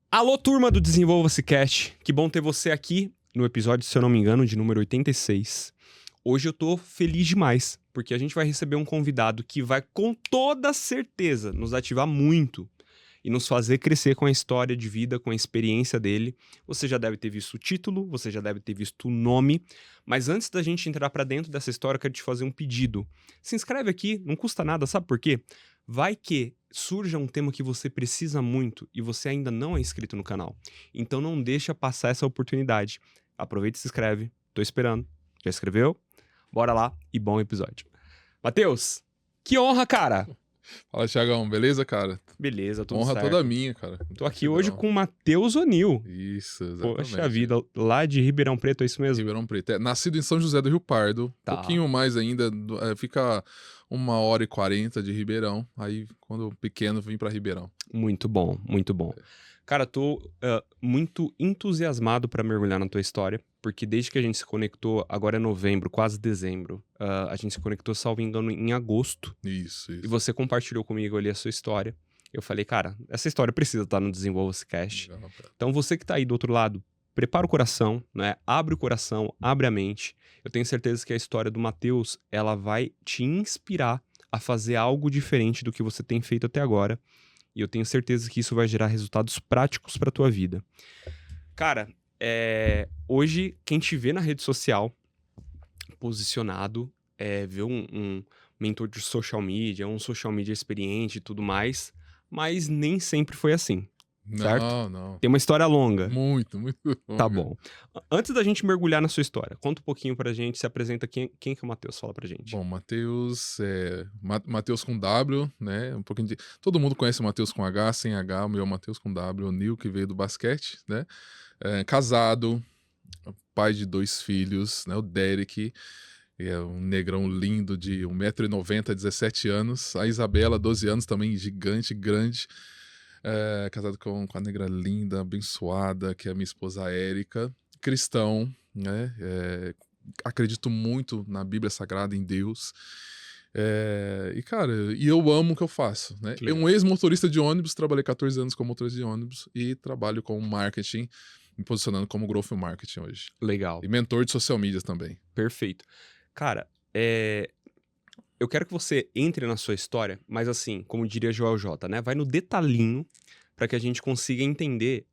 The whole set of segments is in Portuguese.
Alô, turma do Desenvolva-se Cast. Que bom ter você aqui no episódio, se eu não me engano, de número 86. Hoje eu tô feliz demais, porque a gente vai receber um convidado que vai, com toda certeza, nos ativar muito e nos fazer crescer com a história de vida, com a experiência dele. Você já deve ter visto o título, você já deve ter visto o nome, mas antes da gente entrar pra dentro dessa história, eu quero te fazer um pedido. Se inscreve aqui, não custa nada, sabe por quê? Vai que surja um tema que você precisa muito e você ainda não é inscrito no canal. Então não deixa passar essa oportunidade. Aproveita e se inscreve. Tô esperando. Já inscreveu? Bora lá e bom episódio. Matheus, que honra, cara! Fala, Thiagão, beleza, cara? Beleza, tudo Honra certo. toda minha, cara. Tô aqui hoje com o Matheus O'Neill. Isso, exatamente. Poxa vida, lá de Ribeirão Preto, é isso mesmo? Ribeirão Preto. É, nascido em São José do Rio Pardo, Tá. pouquinho mais ainda, fica 1h40 de Ribeirão. Aí, quando pequeno, vim pra Ribeirão. Muito bom, muito bom. Cara, tô muito entusiasmado pra mergulhar na tua história, porque desde que a gente se conectou, agora é novembro, quase dezembro, a gente se conectou, salvo engano, em agosto, Isso. e você compartilhou comigo ali a sua história. Eu falei, cara, essa história precisa estar no Desenvolva-se Cast. Legal, cara. Então você que tá aí do outro lado, prepara o coração, né? Abre o coração, abre a mente. Eu tenho certeza que a história do Matheus, ela vai te inspirar a fazer algo diferente do que você tem feito até agora. E eu tenho certeza que isso vai gerar resultados práticos pra tua vida. Cara, hoje quem te vê na rede social posicionado, vê um mentor de social media, um social media experiente e tudo mais, mas nem sempre foi assim. Certo? Não. Tem uma história longa. Muito longa. Tá bom. Antes da gente mergulhar na sua história, conta um pouquinho pra gente, se apresenta quem que é o Matheus, fala pra gente. Bom, Matheus, Matheus com W, né? Um pouquinho de... Todo mundo conhece o Matheus com H, sem H, o meu é o Matheus com W, o Nil, que veio do basquete, né? Casado, pai de 2 filhos, né? O Derek, é um negrão lindo de 1,90 m, 17 anos. A Isabela, 12 anos, também gigante, grande. Casado com a negra linda, abençoada, que é a minha esposa Érica. Cristão, né? Acredito muito na Bíblia Sagrada, em Deus. Cara, eu amo o que eu faço, né? Que legal. Um ex-motorista de ônibus, trabalhei 14 anos como motorista de ônibus e trabalho com marketing, me posicionando como growth marketing hoje. Legal. E mentor de social media também. Perfeito. Cara, eu quero que você entre na sua história, mas assim, como diria Joel J, né? Vai no detalhinho pra que a gente consiga entender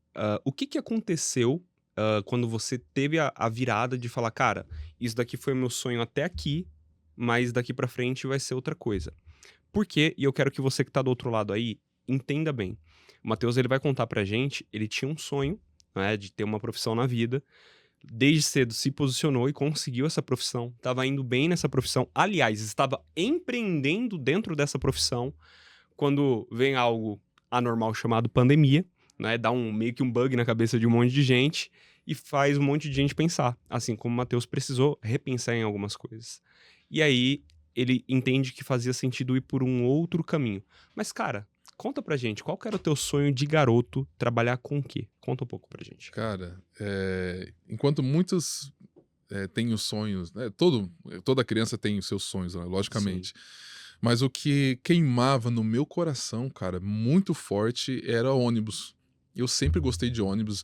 o que aconteceu quando você teve a virada de falar, cara, isso daqui foi o meu sonho até aqui, mas daqui pra frente vai ser outra coisa. Por quê? E eu quero que você que tá do outro lado aí, entenda bem. O Matheus, ele vai contar pra gente, ele tinha um sonho, né, de ter uma profissão na vida, desde cedo se posicionou e conseguiu essa profissão, estava indo bem nessa profissão, aliás, estava empreendendo dentro dessa profissão, quando vem algo anormal chamado pandemia, né, dá meio que um bug na cabeça de um monte de gente e faz um monte de gente pensar, assim como o Matheus precisou repensar em algumas coisas. E aí ele entende que fazia sentido ir por um outro caminho. Mas, cara, conta pra gente, qual que era o teu sonho de garoto, trabalhar com o quê? Conta um pouco pra gente. Cara, enquanto muitos têm os sonhos, né? Toda criança tem os seus sonhos, né? Logicamente. Sim. Mas o que queimava no meu coração, cara, muito forte, era ônibus. Eu sempre gostei de ônibus.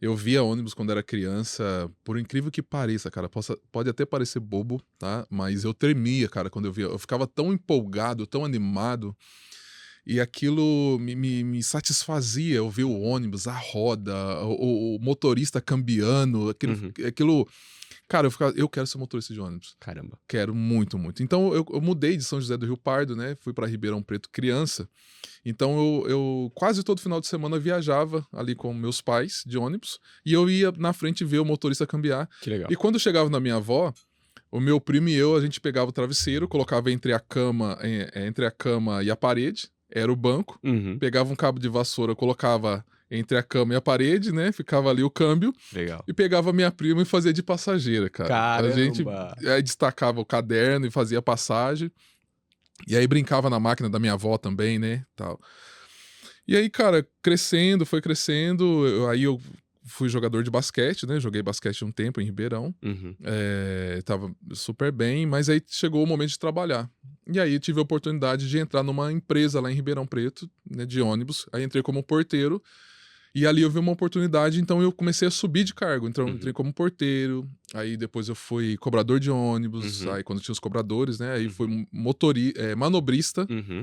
Eu via ônibus quando era criança, por incrível que pareça, cara, pode até parecer bobo, tá? Mas eu tremia, cara, quando eu via. Eu ficava tão empolgado, tão animado. E aquilo me satisfazia, eu ver o ônibus, a roda, o motorista cambiando, aquilo... Cara, eu quero ser motorista de ônibus. Caramba. Quero muito. Então eu mudei de São José do Rio Pardo, né? Fui pra Ribeirão Preto criança. Então eu quase todo final de semana viajava ali com meus pais de ônibus e eu ia na frente ver o motorista cambiar. Que legal. E quando eu chegava na minha avó, o meu primo e eu, a gente pegava o travesseiro, colocava entre a cama e a parede, era o banco. Uhum. Pegava um cabo de vassoura, colocava entre a cama e a parede, né? Ficava ali o câmbio. Legal. E pegava minha prima e fazia de passageira, cara. Caramba! A gente destacava o caderno e fazia passagem. E aí brincava na máquina da minha avó também, né? Tal. E aí, cara, foi crescendo. Aí eu fui jogador de basquete, né? Joguei basquete um tempo em Ribeirão. Uhum. Tava super bem, mas aí chegou o momento de trabalhar. E aí tive a oportunidade de entrar numa empresa lá em Ribeirão Preto, né, de ônibus. Aí entrei como porteiro. E ali eu vi uma oportunidade, então eu comecei a subir de cargo. Então eu Uhum. entrei como porteiro, aí depois eu fui cobrador de ônibus, Uhum. aí quando tinha os cobradores, né? Aí Uhum. fui manobrista, Uhum.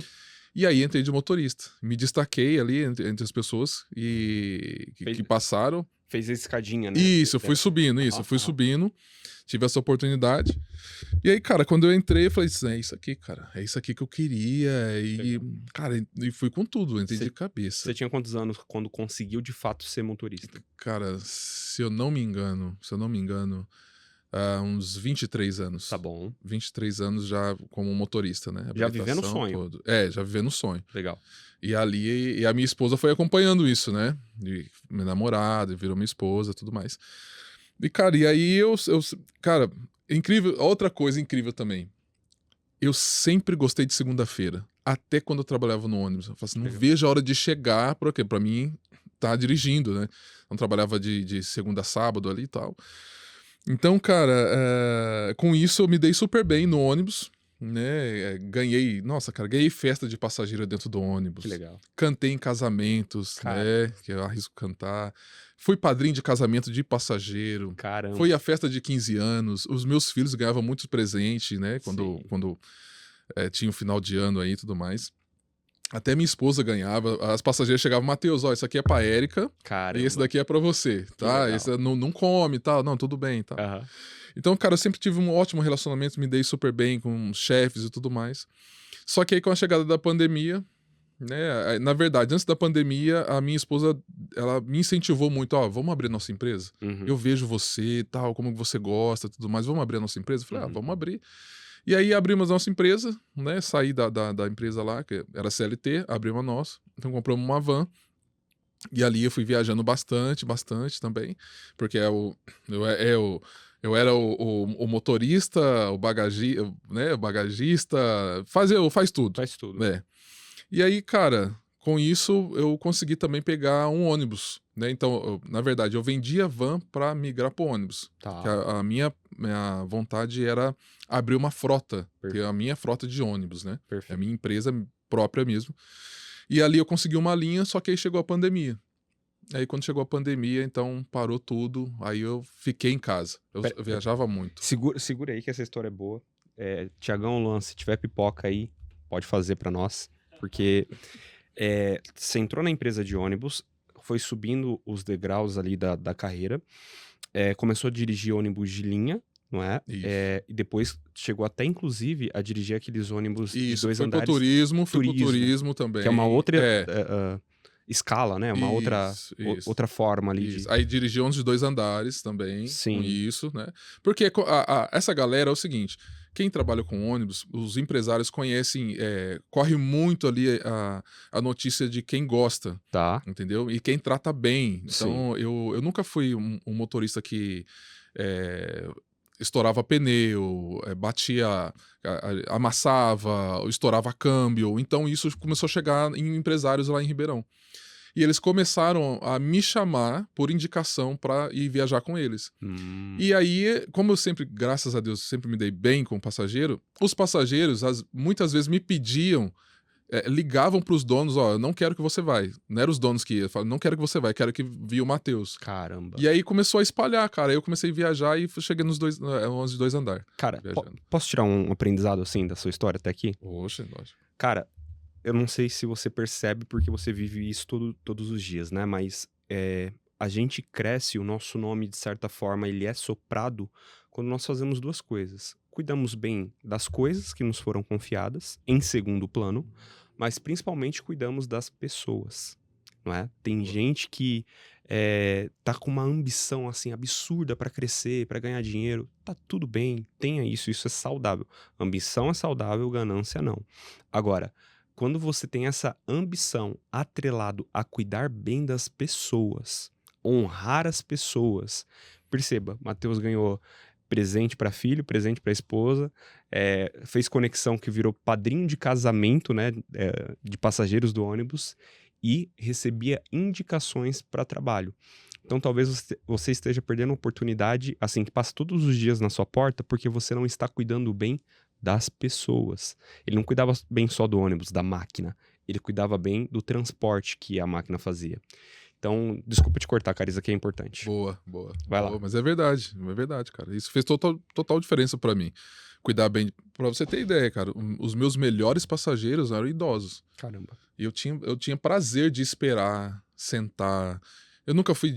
e aí entrei de motorista. Me destaquei ali entre as pessoas que Fez, passaram. fez a escadinha, né? Isso, eu fui subindo, isso, eu Aham, fui aham. subindo, tive essa oportunidade. E aí, cara, quando eu entrei, eu falei assim, é isso aqui, cara, é isso aqui que eu queria. E, Legal. cara, e fui com tudo, entrei de Você cabeça. tinha quantos anos quando conseguiu de fato ser motorista? Cara, se eu não me engano, uns 23 anos. Tá bom. 23 anos já como motorista, né? Já vivendo o Habilitação, sonho. todo. É, já vivendo o sonho. Legal. E ali, e a minha esposa foi acompanhando isso, né? E minha namorada, virou minha esposa, tudo mais. E, cara, e aí cara, incrível, outra coisa incrível também. Eu sempre gostei de segunda-feira, até quando eu trabalhava no ônibus. Eu falei assim, não Legal. vejo a hora de chegar, por quê? Pra mim, tá dirigindo, né? Não trabalhava de segunda a sábado ali e tal. Então, cara, com isso eu me dei super bem no ônibus, né? Ganhei, nossa, cara, ganhei festa de passageiro dentro do Que ônibus. legal. Cantei em casamentos, Cara, né? Que eu arrisco cantar. Fui padrinho de casamento de passageiro. caramba. Foi a festa de 15 anos. Os meus filhos ganhavam muitos presentes, né? Sim. Quando tinha o final de ano aí e tudo mais. Até minha esposa ganhava. As passageiras chegavam, Matheus, ó, isso aqui é pra Érica e esse Caramba. daqui é pra você, Que tá? legal. Esse não come e tal. Não, tudo bem e tal. Aham. Então, cara, eu sempre tive um ótimo relacionamento, me dei super bem com os chefes e tudo mais. Só que aí, com a chegada da pandemia, né? Na verdade, antes da pandemia, a minha esposa, ela me incentivou muito, ó, vamos abrir nossa empresa? Uhum. Eu vejo você e tal, como você gosta e tudo mais, vamos abrir a nossa empresa? Eu falei, Uhum. vamos abrir. E aí abrimos a nossa empresa, né? Saí da empresa lá, que era CLT, abrimos a nossa. Então compramos uma van. E ali eu fui viajando bastante também. Porque eu era o motorista, né, o bagagista, faz tudo, Faz tudo. né? E aí, cara, com isso eu consegui também pegar um ônibus, né? Então, na verdade, eu vendi a van para migrar pro ônibus. Tá. Que a minha vontade era abrir uma frota, ter Perfeito. a minha frota de ônibus, né? É a Perfeito. minha empresa própria mesmo. E ali eu consegui uma linha, só que aí chegou a pandemia. Aí quando chegou a pandemia, então parou tudo, aí eu fiquei em casa. Eu Pera- viajava muito. Segura aí que essa história é boa. Tiagão, Luan, se tiver pipoca aí, pode fazer pra nós. Porque você entrou na empresa de ônibus, foi subindo os degraus ali da carreira, começou a dirigir ônibus de linha, não é? Isso. E depois chegou até, inclusive, a dirigir aqueles ônibus de Isso, 2 fui pro andares. turismo, fui pro turismo também. Que é uma outra escala, né? Uma Isso. outra forma ali Isso. de... Aí dirigi uns de 2 andares também, Sim. com isso, né? Porque essa galera é o seguinte, quem trabalha com ônibus, os empresários conhecem, corre muito ali a notícia de quem gosta, Tá. entendeu? E quem trata bem. Sim. Então, eu nunca fui um motorista que estourava pneu, batia, amassava, estourava câmbio. Então, isso começou a chegar em empresários lá em Ribeirão. E eles começaram a me chamar por indicação para ir viajar com eles. E aí, como eu sempre, graças a Deus, sempre me dei bem com o passageiro, os passageiros muitas vezes me pediam, ligavam para os donos, ó, eu não quero que você vai. Não eram os donos que iam, falavam, não quero que você vai, quero que vá o Matheus. Caramba. E aí começou a espalhar, cara. Aí eu comecei a viajar e cheguei nos 11 de 2 andares. Cara, Viajando. posso tirar um aprendizado assim da sua história até aqui? Oxe, lógico. Cara, eu não sei se você percebe porque você vive isso todos os dias, né? Mas a gente cresce, o nosso nome, de certa forma, ele é soprado quando nós fazemos duas coisas. Cuidamos bem das coisas que nos foram confiadas, em segundo plano, mas principalmente cuidamos das pessoas, não é? Tem gente que tá com uma ambição, assim, absurda pra crescer, pra ganhar dinheiro. Tá tudo bem, tenha isso é saudável. Ambição é saudável, ganância não. Agora, quando você tem essa ambição atrelado a cuidar bem das pessoas, honrar as pessoas, perceba, Matheus ganhou presente para filho, presente para esposa, fez conexão que virou padrinho de casamento, né, de passageiros do ônibus e recebia indicações para trabalho. Então talvez você esteja perdendo uma oportunidade, assim, que passa todos os dias na sua porta, porque você não está cuidando bem das pessoas. Ele não cuidava bem só do ônibus, da máquina. Ele cuidava bem do transporte que a máquina fazia. Então, desculpa te cortar, cara, isso aqui é importante. Boa, boa. Vai lá. Boa, mas é verdade, cara. Isso fez total diferença pra mim. Cuidar bem. Pra você ter ideia, cara, os meus melhores passageiros eram idosos. Caramba. E eu tinha prazer de esperar, sentar. Eu nunca fui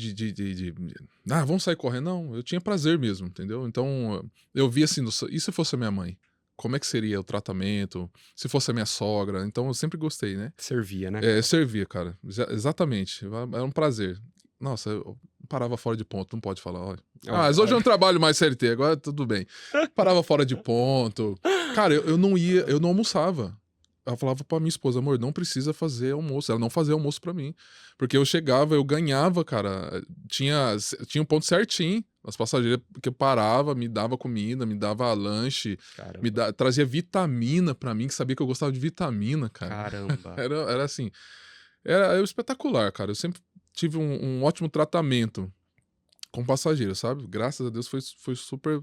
vamos sair correndo. Não, eu tinha prazer mesmo, entendeu? Então, eu via assim, e se fosse a minha mãe? Como é que seria o tratamento? Se fosse a minha sogra? Então, eu sempre gostei, né? Servia, né? Servia, cara. Exatamente. Era um prazer. Nossa, eu parava fora de ponto, não pode falar. Olha. Mas hoje eu não trabalho mais CLT, agora tudo bem. Parava fora de ponto. Cara, eu não almoçava. Eu falava pra minha esposa, amor, não precisa fazer almoço. Ela não fazia almoço pra mim. Porque eu chegava, eu ganhava, cara. Tinha um ponto certinho. As passageiras que eu parava, me dava comida, me dava lanche, trazia vitamina pra mim, que sabia que eu gostava de vitamina, cara. Caramba. Era assim, era espetacular, cara. Eu sempre tive um ótimo tratamento com passageiros, sabe? Graças a Deus foi super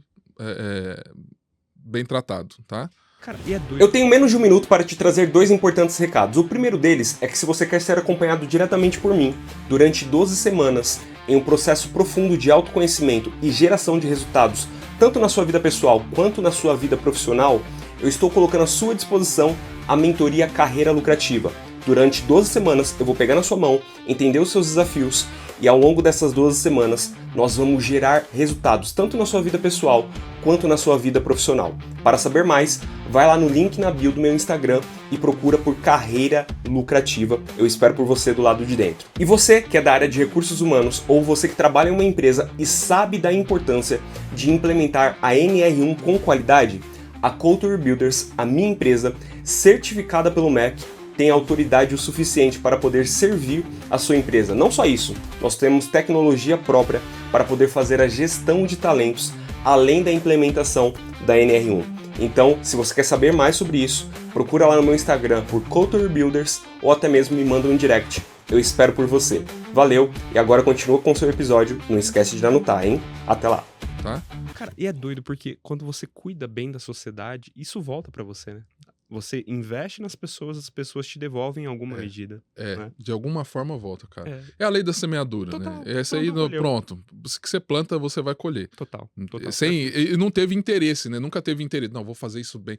bem tratado, tá? Cara, e é doido. Eu tenho menos de um minuto para te trazer 2 importantes recados. O primeiro deles é que se você quer ser acompanhado diretamente por mim, durante 12 semanas, em um processo profundo de autoconhecimento e geração de resultados, tanto na sua vida pessoal quanto na sua vida profissional, eu estou colocando à sua disposição a mentoria Carreira Lucrativa. Durante 12 semanas eu vou pegar na sua mão, entender os seus desafios e ao longo dessas 12 semanas nós vamos gerar resultados tanto na sua vida pessoal quanto na sua vida profissional. Para saber mais, vai lá no link na bio do meu Instagram e procura por Carreira Lucrativa. Eu espero por você do lado de dentro. E você que é da área de recursos humanos ou você que trabalha em uma empresa e sabe da importância de implementar a NR1 com qualidade, a Culture Builders, a minha empresa, certificada pelo MEC, tem autoridade o suficiente para poder servir a sua empresa. Não só isso, nós temos tecnologia própria para poder fazer a gestão de talentos, além da implementação da NR1. Então, se você quer saber mais sobre isso, procura lá no meu Instagram por Culture Builders ou até mesmo me manda um direct. Eu espero por você. Valeu, e agora continua com o seu episódio. Não esquece de anotar, hein? Até lá. Tá? Cara, e é doido porque quando você cuida bem da sociedade, isso volta pra você, né? Você investe nas pessoas, as pessoas te devolvem em alguma medida. Né? De alguma forma volta, cara. É a lei da semeadura, Total, né? Essa aí, pronto. O que você planta, você vai colher. Total. E não teve interesse, né? Nunca teve interesse. Não, vou fazer isso bem.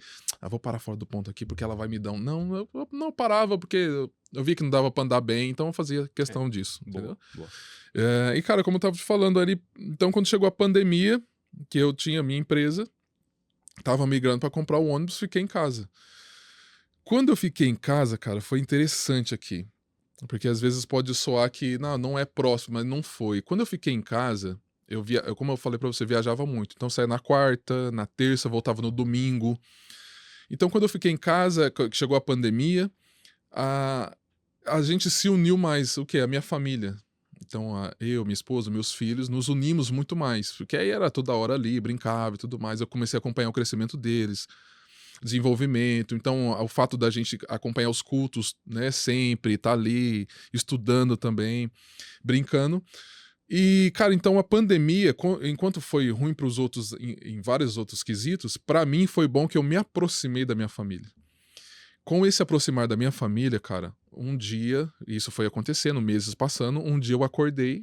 Vou parar fora do ponto aqui porque ela vai me dar um... Não, eu não parava porque eu vi que não dava pra andar bem, então eu fazia questão disso, entendeu? Boa. E, cara, como eu tava te falando ali, então quando chegou a pandemia, que eu tinha minha empresa, tava migrando pra comprar o ônibus, fiquei em casa. Quando eu fiquei em casa, cara, foi interessante aqui. Porque às vezes pode soar que não é próximo, mas não foi. Quando eu fiquei em casa, como eu falei pra você, viajava muito. Então eu saía na quarta, na terça, voltava no domingo. Então quando eu fiquei em casa, chegou a pandemia, a gente se uniu mais. O quê? A minha família. Então eu, minha esposa, meus filhos, nos unimos muito mais. Porque aí era toda hora ali, brincava e tudo mais. Eu comecei a acompanhar o crescimento deles. Desenvolvimento, então o fato da gente acompanhar os cultos, né, sempre, estar ali, estudando também, brincando. E, cara, então a pandemia, enquanto foi ruim para os outros em vários outros quesitos, para mim foi bom que eu me aproximei da minha família. Com esse aproximar da minha família, cara, um dia, isso foi acontecendo, meses passando, um dia eu acordei,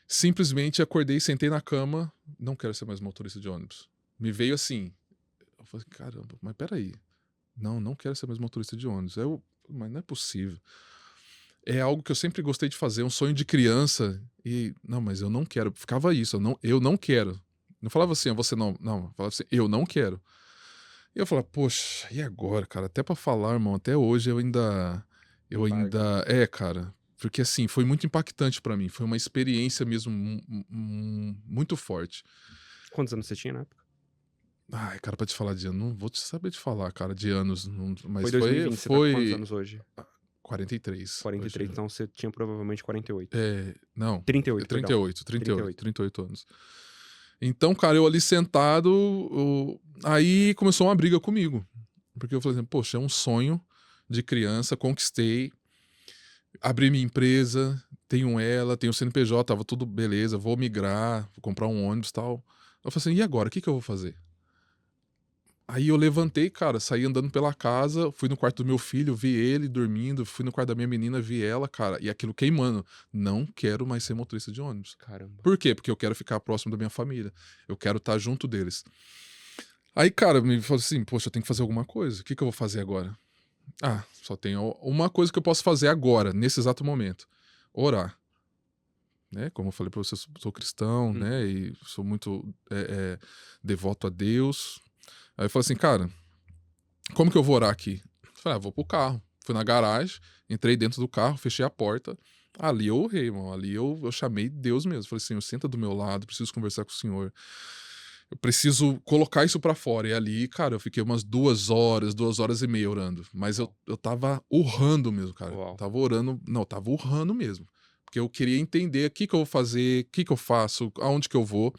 simplesmente acordei, sentei na cama, não quero ser mais motorista de ônibus. Me veio assim. Eu falei, caramba, mas peraí. Não quero ser mais motorista de ônibus. Mas não é possível. É algo que eu sempre gostei de fazer, um sonho de criança. Mas eu não quero. Ficava isso, eu não quero. Não falava assim, você não. Não, falava assim, eu não quero. E eu falava, poxa, e agora, cara? Até pra falar, irmão, até hoje eu ainda. Cara. Porque assim, foi muito impactante pra mim. Foi uma experiência mesmo muito forte. Quantos anos você tinha na época? Ai, cara, pra te falar de anos, não vou te saber te falar, cara, de anos, mas foi 2020, você tá com quantos anos hoje? 43. 43, então você tinha provavelmente 48. Não. 38, 38 anos. Então, cara, eu ali sentado, aí começou uma briga comigo, porque eu falei assim, poxa, é um sonho de criança, conquistei, abri minha empresa, tenho o CNPJ, tava tudo beleza, vou migrar, vou comprar um ônibus e tal. Eu falei assim, e agora, o que eu vou fazer? Aí eu levantei, cara, saí andando pela casa, fui no quarto do meu filho, vi ele dormindo, fui no quarto da minha menina, vi ela, cara, e aquilo queimando. Não quero mais ser motorista de ônibus. Caramba. Por quê? Porque eu quero ficar próximo da minha família. Eu quero estar junto deles. Aí, cara, me falou assim, poxa, eu tenho que fazer alguma coisa. O que eu vou fazer agora? Ah, só tem uma coisa que eu posso fazer agora, nesse exato momento. Orar. Né? Como eu falei pra você, eu sou cristão, né? E sou muito devoto a Deus. Aí eu falei assim, cara, como que eu vou orar aqui? Eu falei, vou pro carro. Fui na garagem, entrei dentro do carro, fechei a porta. Ali eu orei, irmão. Ali eu chamei Deus mesmo. Falei, Senhor, senta do meu lado, preciso conversar com o Senhor. Eu preciso colocar isso pra fora. E ali, cara, eu fiquei umas 2 horas e meia orando. Mas eu tava urrando mesmo, cara. Uau. Tava orando, não, eu tava urrando mesmo. Porque eu queria entender o que eu vou fazer, o que eu faço, aonde que eu vou.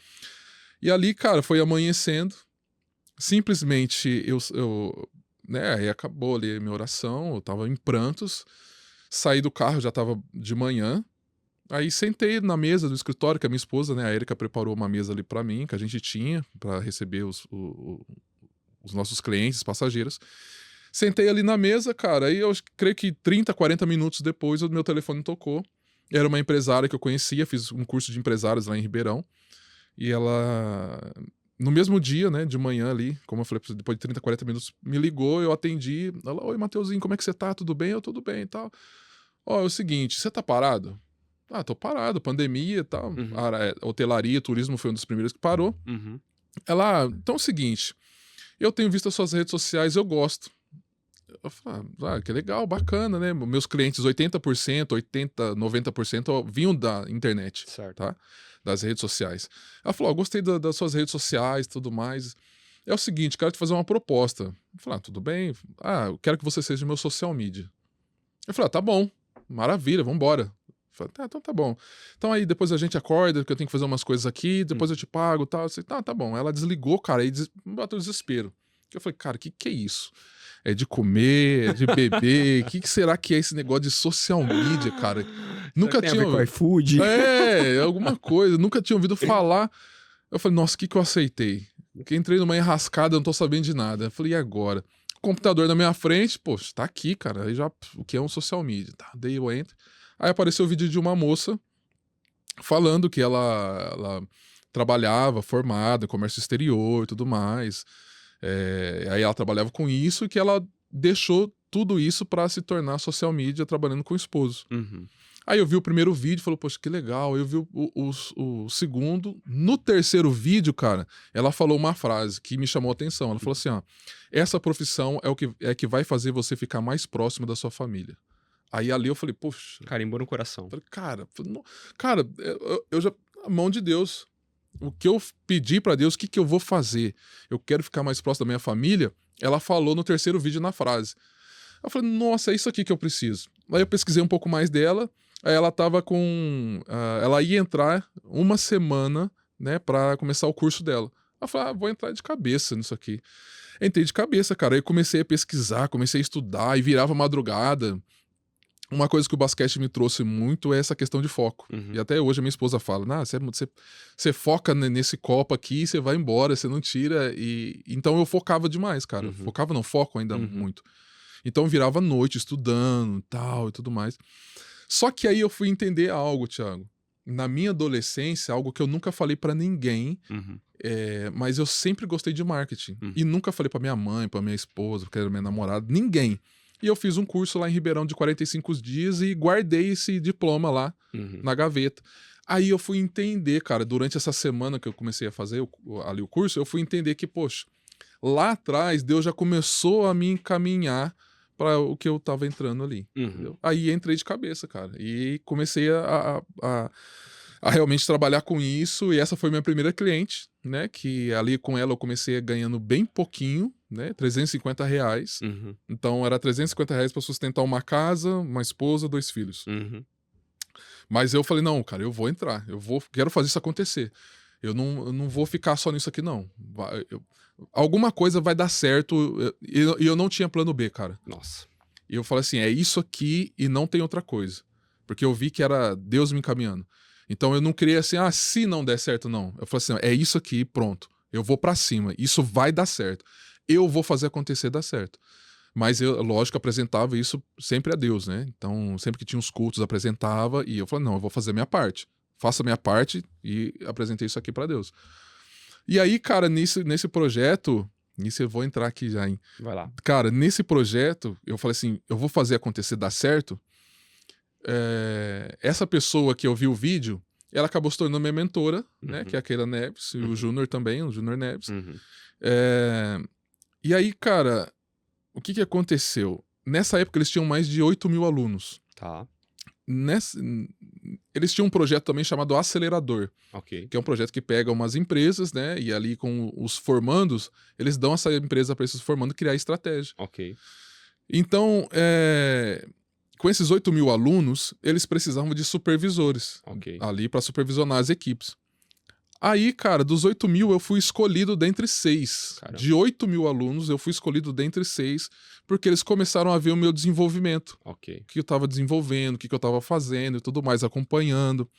E ali, cara, foi amanhecendo. Simplesmente né, aí acabou ali a minha oração, eu tava em prantos. Saí do carro, já tava de manhã. Aí sentei na mesa do escritório, que a minha esposa, né, a Erika, preparou uma mesa ali pra mim, que a gente tinha, pra receber os nossos clientes, passageiros. Sentei ali na mesa, cara, aí eu creio que 30, 40 minutos depois o meu telefone tocou. Era uma empresária que eu conhecia, fiz um curso de empresários lá em Ribeirão. E ela, no mesmo dia, né, de manhã ali, como eu falei, depois de 30, 40 minutos, me ligou, eu atendi. Ela, oi, Mateuzinho, como é que você tá? Tudo bem? Eu, tudo bem e tal. Ó, é o seguinte, você tá parado? Ah, tô parado, pandemia e tal. Hotelaria, turismo foi um dos primeiros que parou. Ela, então é o seguinte, eu tenho visto as suas redes sociais, eu gosto. Eu falei, que legal, bacana, né? Meus clientes, 80%, 80%, 90% vinham da internet, Certo. tá? Das redes sociais. Ela falou, gostei das suas redes sociais e tudo mais. É o seguinte, quero te fazer uma proposta. Eu falei, tudo bem. Eu quero que você seja meu social media. Eu falei, tá bom, maravilha, vambora. Eu falei, então tá bom. Então aí depois a gente acorda, que eu tenho que fazer umas coisas aqui, depois eu te pago e tal. Eu falei, tá bom. Ela desligou, cara, e me bateu o desespero. Eu falei, cara, o que é isso? É de comer, é de beber? O que será que é esse negócio de social media, cara? Nunca Tem tinha. a ver com iFood? Alguma coisa. Nunca tinha ouvido falar. Eu falei, nossa, o que eu aceitei? Porque entrei numa enrascada, não tô sabendo de nada. Eu falei, e agora? Computador na minha frente, poxa, tá aqui, cara. Aí já, o que é um social media? Tá, daí eu entro. Aí apareceu o vídeo de uma moça falando que ela trabalhava formada, comércio exterior e tudo mais. Aí ela trabalhava com isso e que ela deixou tudo isso pra se tornar social media trabalhando com o esposo. Aí eu vi o primeiro vídeo e falei, poxa, que legal. Eu vi o segundo. No terceiro vídeo, cara, ela falou uma frase que me chamou a atenção. Ela falou assim, essa profissão é que vai fazer você ficar mais próximo da sua família. Aí ali eu falei, poxa... Carimbou no coração. Falei, cara, eu já... A mão de Deus... O que eu pedi pra Deus, o que eu vou fazer? Eu quero ficar mais próximo da minha família. Ela falou no terceiro vídeo na frase. Eu falei, nossa, é isso aqui que eu preciso. Aí eu pesquisei um pouco mais dela. Aí ela tava com... ela ia entrar uma semana, né, pra começar o curso dela. Eu falei, vou entrar de cabeça nisso aqui. Entrei de cabeça, cara. Aí comecei a pesquisar, comecei a estudar e virava madrugada. Uma coisa que o basquete me trouxe muito é essa questão de foco. E até hoje a minha esposa fala, você foca nesse copo aqui, você vai embora, você não tira. Então eu focava demais, cara. Focava não, foco ainda muito. Então eu virava à noite estudando tal e tudo mais. Só que aí eu fui entender algo, Thiago. Na minha adolescência, algo que eu nunca falei pra ninguém, mas eu sempre gostei de marketing. E nunca falei pra minha mãe, pra minha esposa, pra minha namorada, ninguém. E eu fiz um curso lá em Ribeirão de 45 dias e guardei esse diploma lá na gaveta. Aí eu fui entender, cara, durante essa semana que eu comecei a fazer ali o curso, eu fui entender que, poxa, lá atrás Deus já começou a me encaminhar para o que eu tava entrando ali. Entendeu? Aí entrei de cabeça, cara, e comecei a realmente trabalhar com isso, e essa foi minha primeira cliente, né, que ali com ela eu comecei ganhando bem pouquinho, né, R$350. Então era R$350 para sustentar uma casa, uma esposa, 2 filhos. Mas eu falei, não, cara, eu vou entrar, quero fazer isso acontecer. Eu não vou ficar só nisso aqui, não. Alguma coisa vai dar certo, e eu não tinha plano B, cara. Nossa. E eu falei assim, é isso aqui e não tem outra coisa. Porque eu vi que era Deus me encaminhando. Então eu não queria assim, se não der certo, não. Eu falei assim, é isso aqui, pronto. Eu vou pra cima, isso vai dar certo. eu vou fazer acontecer dar certo. Mas eu, lógico, apresentava isso sempre a Deus, né? Então, sempre que tinha uns cultos, apresentava e eu falei, não, eu vou fazer a minha parte. Faça a minha parte e apresentei isso aqui para Deus. E aí, cara, nesse projeto, nisso eu vou entrar aqui já, hein? Vai lá. Cara, nesse projeto, eu falei assim, eu vou fazer acontecer dar certo. Essa pessoa que eu vi o vídeo, ela acabou se tornando minha mentora, né? Que é a Keila Neves, e o Júnior também, o Júnior Neves. E aí, cara, o que aconteceu? Nessa época eles tinham mais de 8.000 alunos. Tá. Eles tinham um projeto também chamado Acelerador, Ok. que é um projeto que pega umas empresas, né? E ali com os formandos, eles dão essa empresa para esses formandos criar estratégia. Ok. Então, com esses 8.000 alunos, eles precisavam de supervisores ali para supervisionar as equipes. Aí, cara, dos 8.000 eu fui escolhido dentre 6. Caramba. De 8.000 alunos, eu fui escolhido dentre 6, porque eles começaram a ver o meu desenvolvimento. Ok. O que eu estava desenvolvendo, o que eu estava fazendo e tudo mais, acompanhando.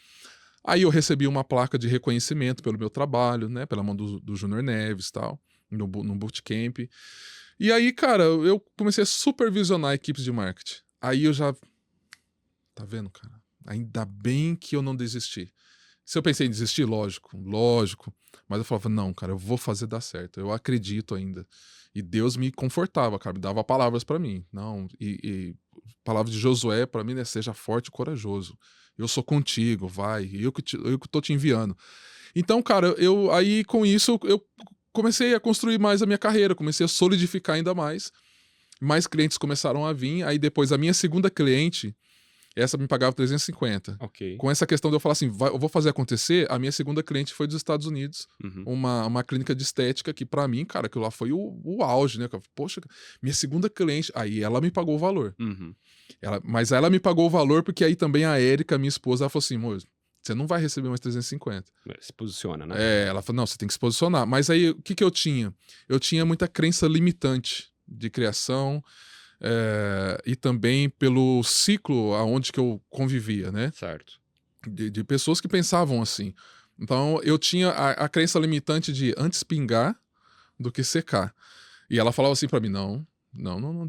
Aí eu recebi uma placa de reconhecimento pelo meu trabalho, né? Pela mão do Júnior Neves e tal, no bootcamp. E aí, cara, eu comecei a supervisionar equipes de marketing. Aí eu já... Tá vendo, cara? Ainda bem que eu não desisti. Se eu pensei em desistir, lógico. Mas eu falava, não, cara, eu vou fazer dar certo. Eu acredito ainda. E Deus me confortava, cara, me dava palavras pra mim. Não, palavra de Josué pra mim, né? Seja forte e corajoso. Eu sou contigo, vai. Eu que tô te enviando. Então, cara, aí com isso eu comecei a construir mais a minha carreira, comecei a solidificar ainda mais. Mais clientes começaram a vir. Aí depois a minha segunda cliente, essa me pagava 350. Ok. Com essa questão de eu falar assim, eu vou fazer acontecer, a minha segunda cliente foi dos Estados Unidos, uma clínica de estética que pra mim, cara, aquilo lá foi o auge, né? Poxa, minha segunda cliente, aí ela me pagou o valor. Mas ela me pagou o valor porque aí também a Érica, minha esposa, ela falou assim, moço, você não vai receber mais 350. Se posiciona, né? Ela falou, não, você tem que se posicionar. Mas aí, o que eu tinha? Eu tinha muita crença limitante de criação, e também pelo ciclo aonde que eu convivia, né? Certo. De pessoas que pensavam assim. Então, eu tinha a crença limitante de antes pingar do que secar. E ela falava assim pra mim, não,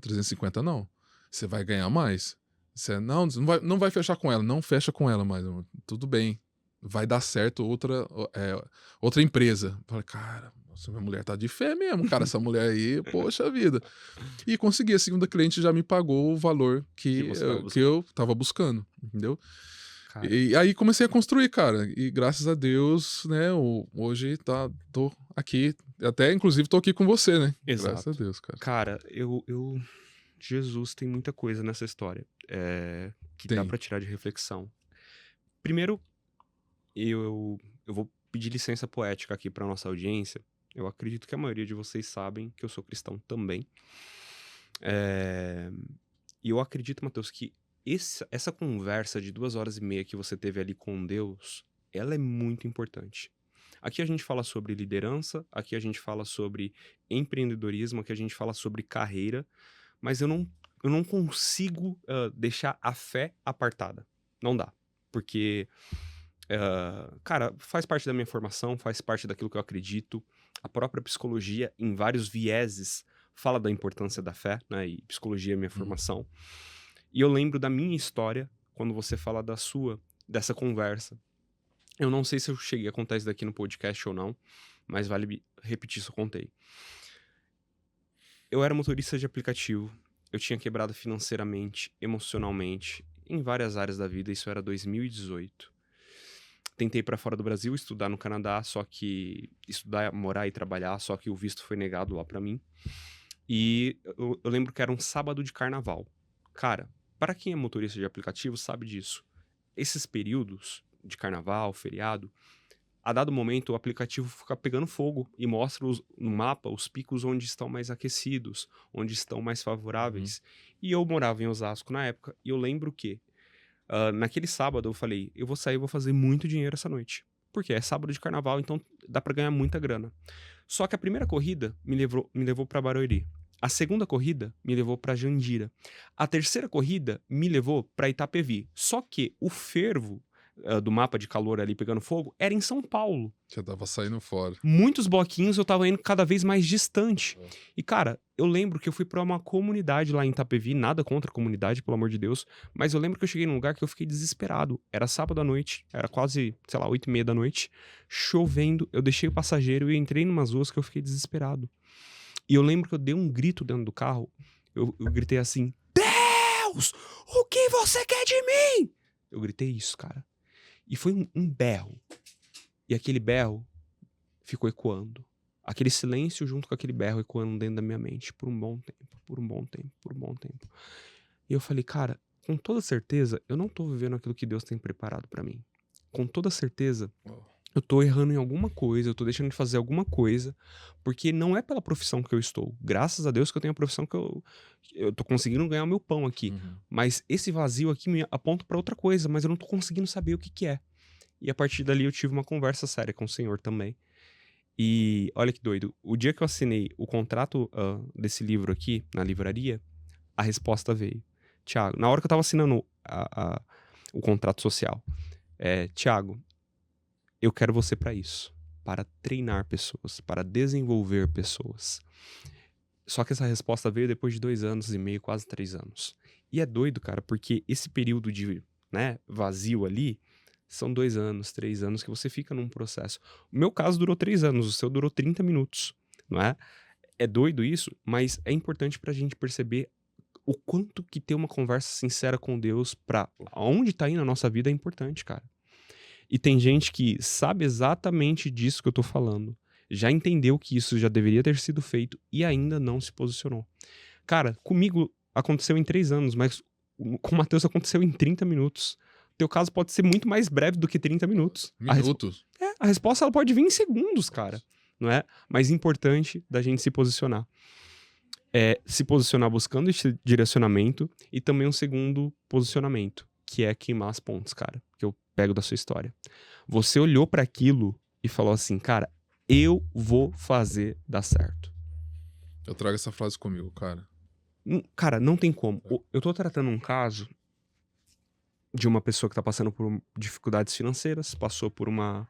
350 não. Você vai ganhar mais. Você não vai fechar com ela. Não fecha com ela mais. Tudo bem. Vai dar certo outra empresa. Eu falei, cara, nossa, minha mulher tá de fé mesmo, cara. Essa mulher aí, poxa vida. E consegui. A segunda cliente já me pagou o valor que eu tava buscando, entendeu? Cara. E aí comecei a construir, cara. E graças a Deus, né, hoje tô aqui. Até, inclusive, tô aqui com você, né? Exato. Graças a Deus, cara. Cara, Jesus tem muita coisa nessa história que dá pra tirar de reflexão. Primeiro, eu vou pedir licença poética aqui pra nossa audiência. Eu acredito que a maioria de vocês sabem que eu sou cristão também. E eu acredito, Matheus, que essa conversa de 2h30 que você teve ali com Deus, ela é muito importante. Aqui a gente fala sobre liderança, aqui a gente fala sobre empreendedorismo, aqui a gente fala sobre carreira, mas eu não consigo deixar a fé apartada. Não dá. Porque, cara, faz parte da minha formação, faz parte daquilo que eu acredito. A própria psicologia, em vários vieses, fala da importância da fé, né? E psicologia é minha formação. E eu lembro da minha história, quando você fala dessa conversa. Eu não sei se eu cheguei a contar isso daqui no podcast ou não, mas vale repetir se eu contei. Eu era motorista de aplicativo, eu tinha quebrado financeiramente, emocionalmente, em várias áreas da vida, isso era 2018. Tentei ir pra fora do Brasil, estudar no Canadá, só que... Estudar, morar e trabalhar, só que o visto foi negado lá pra mim. E eu lembro que era um sábado de carnaval. Cara, para quem é motorista de aplicativo sabe disso. Esses períodos de carnaval, feriado, a dado momento o aplicativo fica pegando fogo e mostra no mapa os picos onde estão mais aquecidos, onde estão mais favoráveis. E eu morava em Osasco na época, e eu lembro que naquele sábado eu falei, eu vou sair e vou fazer muito dinheiro essa noite. Porque é sábado de carnaval, então dá pra ganhar muita grana. Só que a primeira corrida me levou pra Barueri. A segunda corrida me levou pra Jandira. A terceira corrida me levou pra Itapevi. Só que o fervo do mapa de calor ali pegando fogo, era em São Paulo. Já tava saindo fora. Muitos bloquinhos eu tava indo cada vez mais distante. E, cara, eu lembro que eu fui pra uma comunidade lá em Itapevi, nada contra a comunidade, pelo amor de Deus, mas eu lembro que eu cheguei num lugar que eu fiquei desesperado. Era sábado à noite, era quase, sei lá, 8h30 da noite, chovendo, eu deixei o passageiro e entrei numas ruas que eu fiquei desesperado. E eu lembro que eu dei um grito dentro do carro, eu gritei assim, Deus, o que você quer de mim? Eu gritei isso, cara. E foi um berro. E aquele berro ficou ecoando. Aquele silêncio junto com aquele berro ecoando dentro da minha mente por um bom tempo, por um bom tempo, por um bom tempo. E eu falei, cara, com toda certeza, eu não tô vivendo aquilo que Deus tem preparado pra mim. Com toda certeza, eu tô errando em alguma coisa, eu tô deixando de fazer alguma coisa, porque não é pela profissão que eu estou. Graças a Deus que eu tenho a profissão que eu tô conseguindo ganhar o meu pão aqui. Mas esse vazio aqui me aponta pra outra coisa, mas eu não tô conseguindo saber o que que é. E a partir dali eu tive uma conversa séria com o Senhor também. E olha que doido, o dia que eu assinei o contrato desse livro aqui, na livraria, a resposta veio. Tiago, na hora que eu tava assinando o contrato social, Tiago, eu quero você pra isso, para treinar pessoas, para desenvolver pessoas. Só que essa resposta veio depois de 2 anos e meio, quase 3 anos. E é doido, cara, porque esse período de vazio ali, são 2 anos, 3 anos que você fica num processo. O meu caso durou 3 anos, o seu durou 30 minutos, não é? É doido isso, mas é importante pra gente perceber o quanto que ter uma conversa sincera com Deus pra onde tá indo a nossa vida é importante, cara. E tem gente que sabe exatamente disso que eu tô falando. Já entendeu que isso já deveria ter sido feito e ainda não se posicionou. Cara, comigo aconteceu em 3 anos, mas com o Matheus aconteceu em 30 minutos. Teu caso pode ser muito mais breve do que 30 minutos. Minutos? A resposta ela pode vir em segundos, cara. Não é? Mas importante da gente se posicionar. Se posicionar buscando esse direcionamento e também um segundo posicionamento, que é queimar as pontes, cara. Que eu pego da sua história. Você olhou pra aquilo e falou assim, cara, eu vou fazer dar certo. Eu trago essa frase comigo, cara. Cara, não tem como. Eu tô tratando um caso de uma pessoa que tá passando por dificuldades financeiras, passou por uma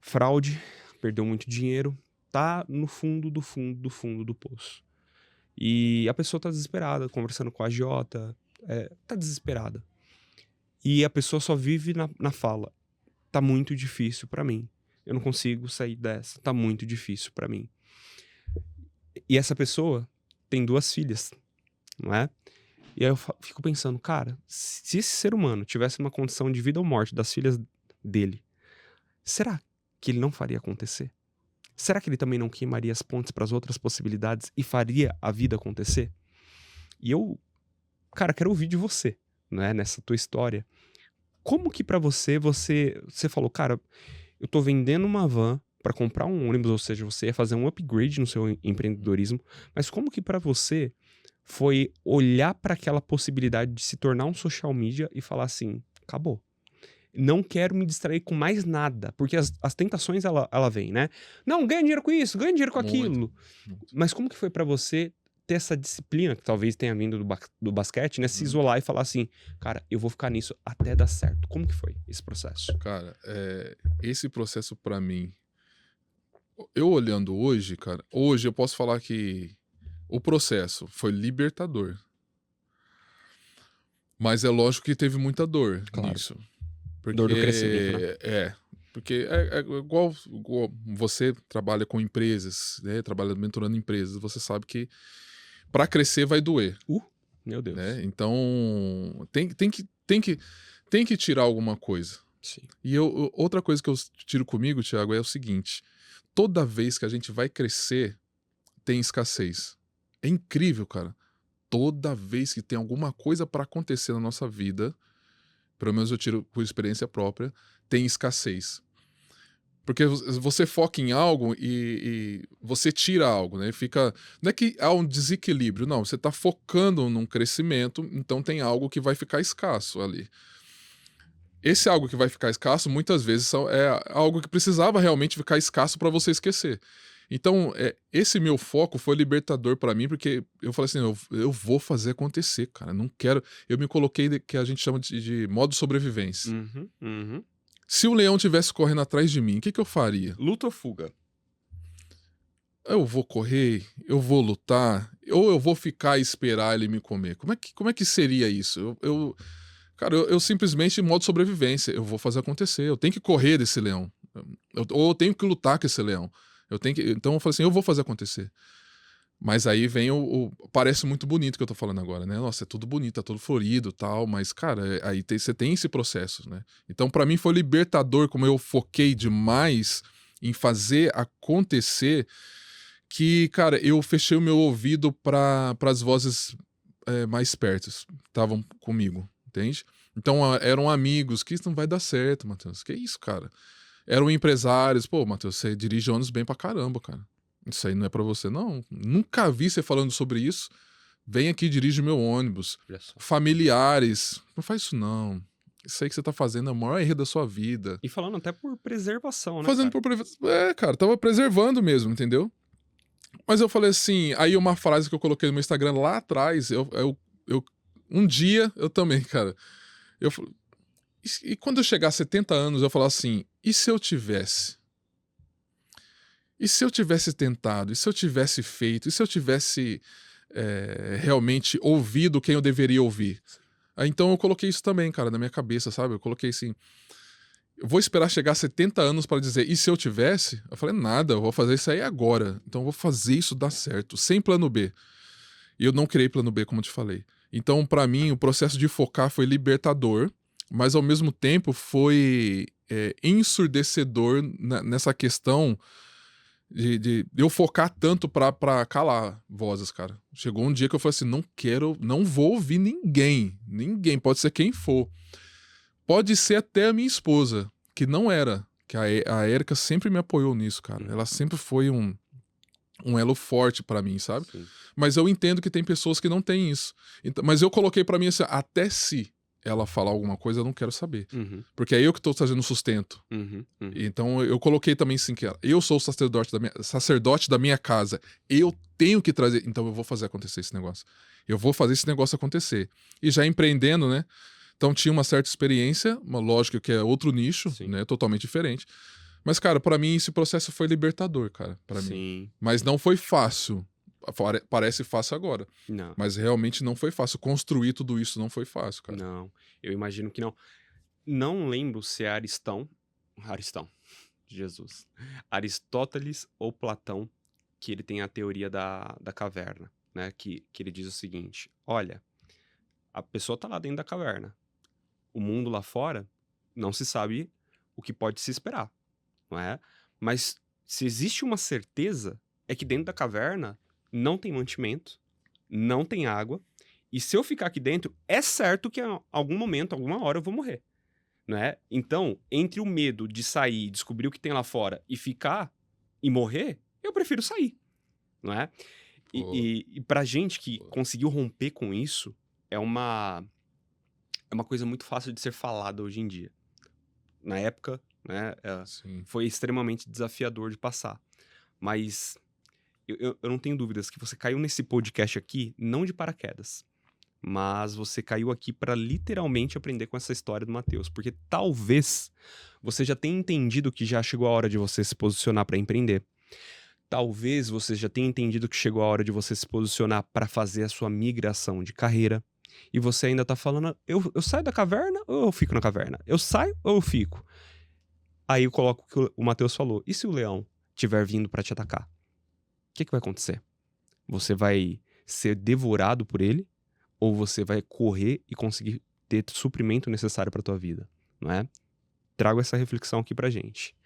fraude, perdeu muito dinheiro, tá no fundo do fundo do fundo do poço. E a pessoa tá desesperada, conversando com a agiota, tá desesperada. E a pessoa só vive na fala. Tá muito difícil pra mim. Eu não consigo sair dessa. Tá muito difícil pra mim. E essa pessoa tem 2 filhas, não é? E aí eu fico pensando, cara, se esse ser humano tivesse uma condição de vida ou morte das filhas dele, será que ele não faria acontecer? Será que ele também não queimaria as pontes para as outras possibilidades e faria a vida acontecer? E eu, cara, quero ouvir de você, né, nessa tua história. Como que pra você falou, cara, eu tô vendendo uma van para comprar um ônibus, ou seja, você ia fazer um upgrade no seu empreendedorismo, mas como que pra você foi olhar para aquela possibilidade de se tornar um social media e falar assim, acabou. Não quero me distrair com mais nada, porque as tentações, ela vem, né? Não, ganha dinheiro com isso, ganha dinheiro com aquilo. Muito. Mas como que foi pra você ter essa disciplina, que talvez tenha vindo do basquete, né? Se isolar e falar assim, cara, eu vou ficar nisso até dar certo. Como que foi esse processo? Cara, esse processo pra mim, eu olhando hoje, cara, hoje eu posso falar que o processo foi libertador. Mas é lógico que teve muita dor nisso. Porque, dor do crescimento, né? Porque é igual você trabalha com empresas, né? Trabalha mentorando empresas, você sabe que para crescer vai doer. Meu Deus. Né? Então tem que tirar alguma coisa. Sim. E outra coisa que eu tiro comigo, Thiago, é o seguinte: toda vez que a gente vai crescer, tem escassez. É incrível, cara. Toda vez que tem alguma coisa para acontecer na nossa vida, pelo menos eu tiro por experiência própria, tem escassez. Porque você foca em algo e você tira algo, né? Não é que há um desequilíbrio, não. Você está focando num crescimento, então tem algo que vai ficar escasso ali. Esse algo que vai ficar escasso, muitas vezes, é algo que precisava realmente ficar escasso para você esquecer. Então, esse meu foco foi libertador pra mim, porque eu falei assim, eu vou fazer acontecer, cara. Não quero. Eu me coloquei que a gente chama de modo sobrevivência. Uhum. Se o leão tivesse correndo atrás de mim, o que, que eu faria? Luta ou fuga? Eu vou correr, eu vou lutar, ou eu vou ficar e esperar ele me comer? Como é que seria isso? Cara, eu simplesmente, em modo sobrevivência, eu vou fazer acontecer. Eu tenho que correr desse leão. Ou eu tenho que lutar com esse leão. Então eu falei assim, eu vou fazer acontecer. Mas aí vem parece muito bonito o que eu tô falando agora, né? Nossa, é tudo bonito, tá tudo florido e tal, mas, cara, aí você tem esse processo, né? Então, pra mim, foi libertador, como eu foquei demais em fazer acontecer, que, cara, eu fechei o meu ouvido para as vozes mais perto, estavam comigo, entende? Então, eram amigos, que isso não vai dar certo, Matheus. Que isso, cara? Eram empresários, pô, Matheus, você dirige ônibus bem pra caramba, cara. Isso aí não é pra você, não. Nunca vi você falando sobre isso. Vem aqui, dirige meu ônibus. Familiares, não faz isso não. Isso aí que você tá fazendo é o maior erro da sua vida. E falando até por preservação, né? Fazendo por preservação. Cara, tava preservando mesmo, entendeu? Mas eu falei assim, aí uma frase que eu coloquei no meu Instagram lá atrás, um dia eu também, cara. E quando eu chegar a 70 anos, eu falar assim, e se eu tivesse? E se eu tivesse tentado? E se eu tivesse feito? E se eu tivesse realmente ouvido quem eu deveria ouvir? Então eu coloquei isso também, cara, na minha cabeça, sabe? Eu coloquei assim, eu vou esperar chegar a 70 anos para dizer, e se eu tivesse? Eu falei, nada, eu vou fazer isso aí agora. Então eu vou fazer isso dar certo, sem plano B. E eu não criei plano B, como eu te falei. Então, para mim, o processo de focar foi libertador, mas ao mesmo tempo foi ensurdecedor nessa questão de eu focar tanto pra calar vozes, cara. Chegou um dia que eu falei assim, não vou ouvir ninguém, pode ser quem for. Pode ser até a minha esposa, que não era, que a Érica sempre me apoiou nisso, cara. Ela sempre foi um elo forte pra mim, sabe? Sim. Mas eu entendo que tem pessoas que não têm isso. Então, mas eu coloquei pra mim assim, até se ela falar alguma coisa, eu não quero saber. Porque é eu que tô trazendo sustento. Então eu coloquei também assim, que eu sou o sacerdote da minha casa. Eu tenho que trazer. Então eu vou fazer acontecer esse negócio. Eu vou fazer esse negócio acontecer. E já empreendendo, né? Então tinha uma certa experiência, lógico que é outro nicho, Sim. né? Totalmente diferente. Mas, cara, pra mim esse processo foi libertador, cara. Pra mim. Mas não foi fácil. Parece fácil agora. Não. Mas realmente não foi fácil. Construir tudo isso não foi fácil, cara. Não, eu imagino que não. Não lembro se é Aristão, Jesus, Aristóteles ou Platão, que ele tem a teoria da caverna, né? Que ele diz o seguinte, olha, a pessoa tá lá dentro da caverna, o mundo lá fora não se sabe o que pode se esperar, não é? Mas se existe uma certeza, é que dentro da caverna não tem mantimento, não tem água, e se eu ficar aqui dentro, é certo que em algum momento, alguma hora eu vou morrer, né? Então, entre o medo de sair, descobrir o que tem lá fora e ficar e morrer, eu prefiro sair, não é? E pra gente que conseguiu romper com isso, é uma coisa muito fácil de ser falada hoje em dia. Na época, né, foi extremamente desafiador de passar. Mas eu não tenho dúvidas que você caiu nesse podcast aqui, não de paraquedas, mas você caiu aqui para literalmente aprender com essa história do Matheus, porque talvez você já tenha entendido que já chegou a hora de você se posicionar para empreender. Talvez você já tenha entendido que chegou a hora de você se posicionar para fazer a sua migração de carreira. E você ainda tá falando, eu saio da caverna ou eu fico na caverna? Eu saio ou eu fico? Aí eu coloco o que o Matheus falou. E se o leão estiver vindo para te atacar? O que vai acontecer? Você vai ser devorado por ele? Ou você vai correr e conseguir ter o suprimento necessário para tua vida, não é? Trago essa reflexão aqui pra gente.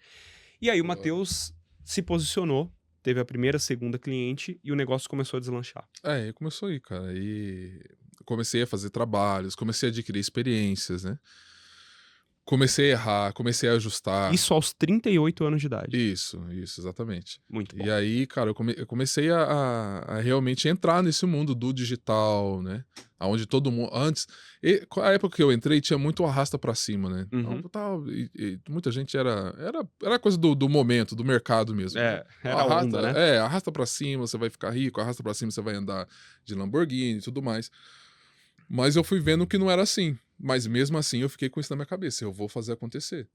E aí o Matheus se posicionou, teve a primeira, segunda cliente e o negócio começou a deslanchar. Começou aí, cara. E comecei a fazer trabalhos, comecei a adquirir experiências, né? Comecei a errar, comecei a ajustar. Isso aos 38 anos de idade. Isso, exatamente. Muito bom. E aí, cara, eu comecei a realmente entrar nesse mundo do digital, né? Onde todo mundo. Antes. A época que eu entrei tinha muito arrasta pra cima, né? Uhum. Então, tal, e muita gente era coisa do momento, do mercado mesmo. Era a onda, né? Arrasta pra cima, você vai ficar rico, arrasta pra cima, você vai andar de Lamborghini e tudo mais. Mas eu fui vendo que não era assim. Mas mesmo assim eu fiquei com isso na minha cabeça. Eu vou fazer acontecer.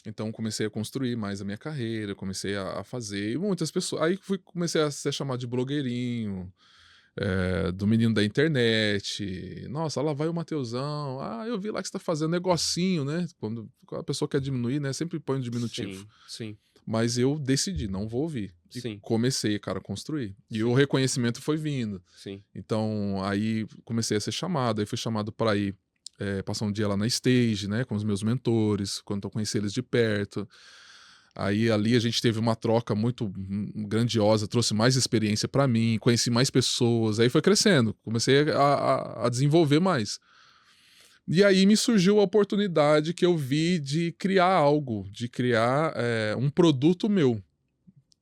Então comecei a construir mais a minha carreira, comecei a fazer. E muitas pessoas. Aí comecei a ser chamado de blogueirinho, do menino da internet. Nossa, lá vai o Mateusão. Ah, eu vi lá que você tá fazendo negocinho, né? Quando a pessoa quer diminuir, né? Sempre põe um diminutivo. Sim. Mas eu decidi, não vou ouvir. E Sim. comecei, cara, a construir. E o reconhecimento foi vindo. Sim. Então, aí comecei a ser chamado. Aí fui chamado para ir passar um dia lá na Stage, né? Com os meus mentores, quando eu conheci eles de perto. Aí ali a gente teve uma troca muito grandiosa, trouxe mais experiência para mim, conheci mais pessoas. Aí foi crescendo, comecei a desenvolver mais. E aí me surgiu a oportunidade que eu vi de criar algo, de criar um produto meu.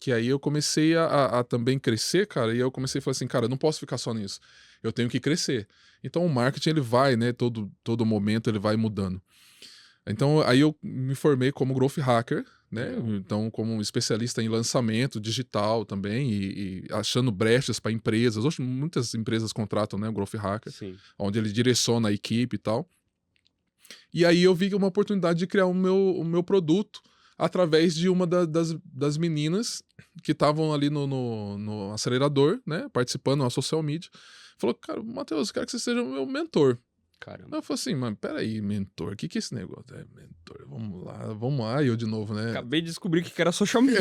Que aí eu comecei a também crescer, cara, e eu comecei a falar assim, cara, eu não posso ficar só nisso, eu tenho que crescer. Então o marketing, ele vai, né, todo momento ele vai mudando. Então aí eu me formei como Growth Hacker, né, então como especialista em lançamento digital também, e achando brechas para empresas. Hoje muitas empresas contratam, né, o Growth Hacker, Sim. onde ele direciona a equipe e tal. E aí eu vi uma oportunidade de criar o meu produto através de uma das meninas que estavam ali no acelerador, né, participando na social media. Falou, cara, Matheus, eu quero que você seja o meu mentor. Caramba. Eu falei assim, mano, peraí, mentor, o que é esse negócio? Mentor, vamos lá, e eu de novo, né? Acabei de descobrir que era social media.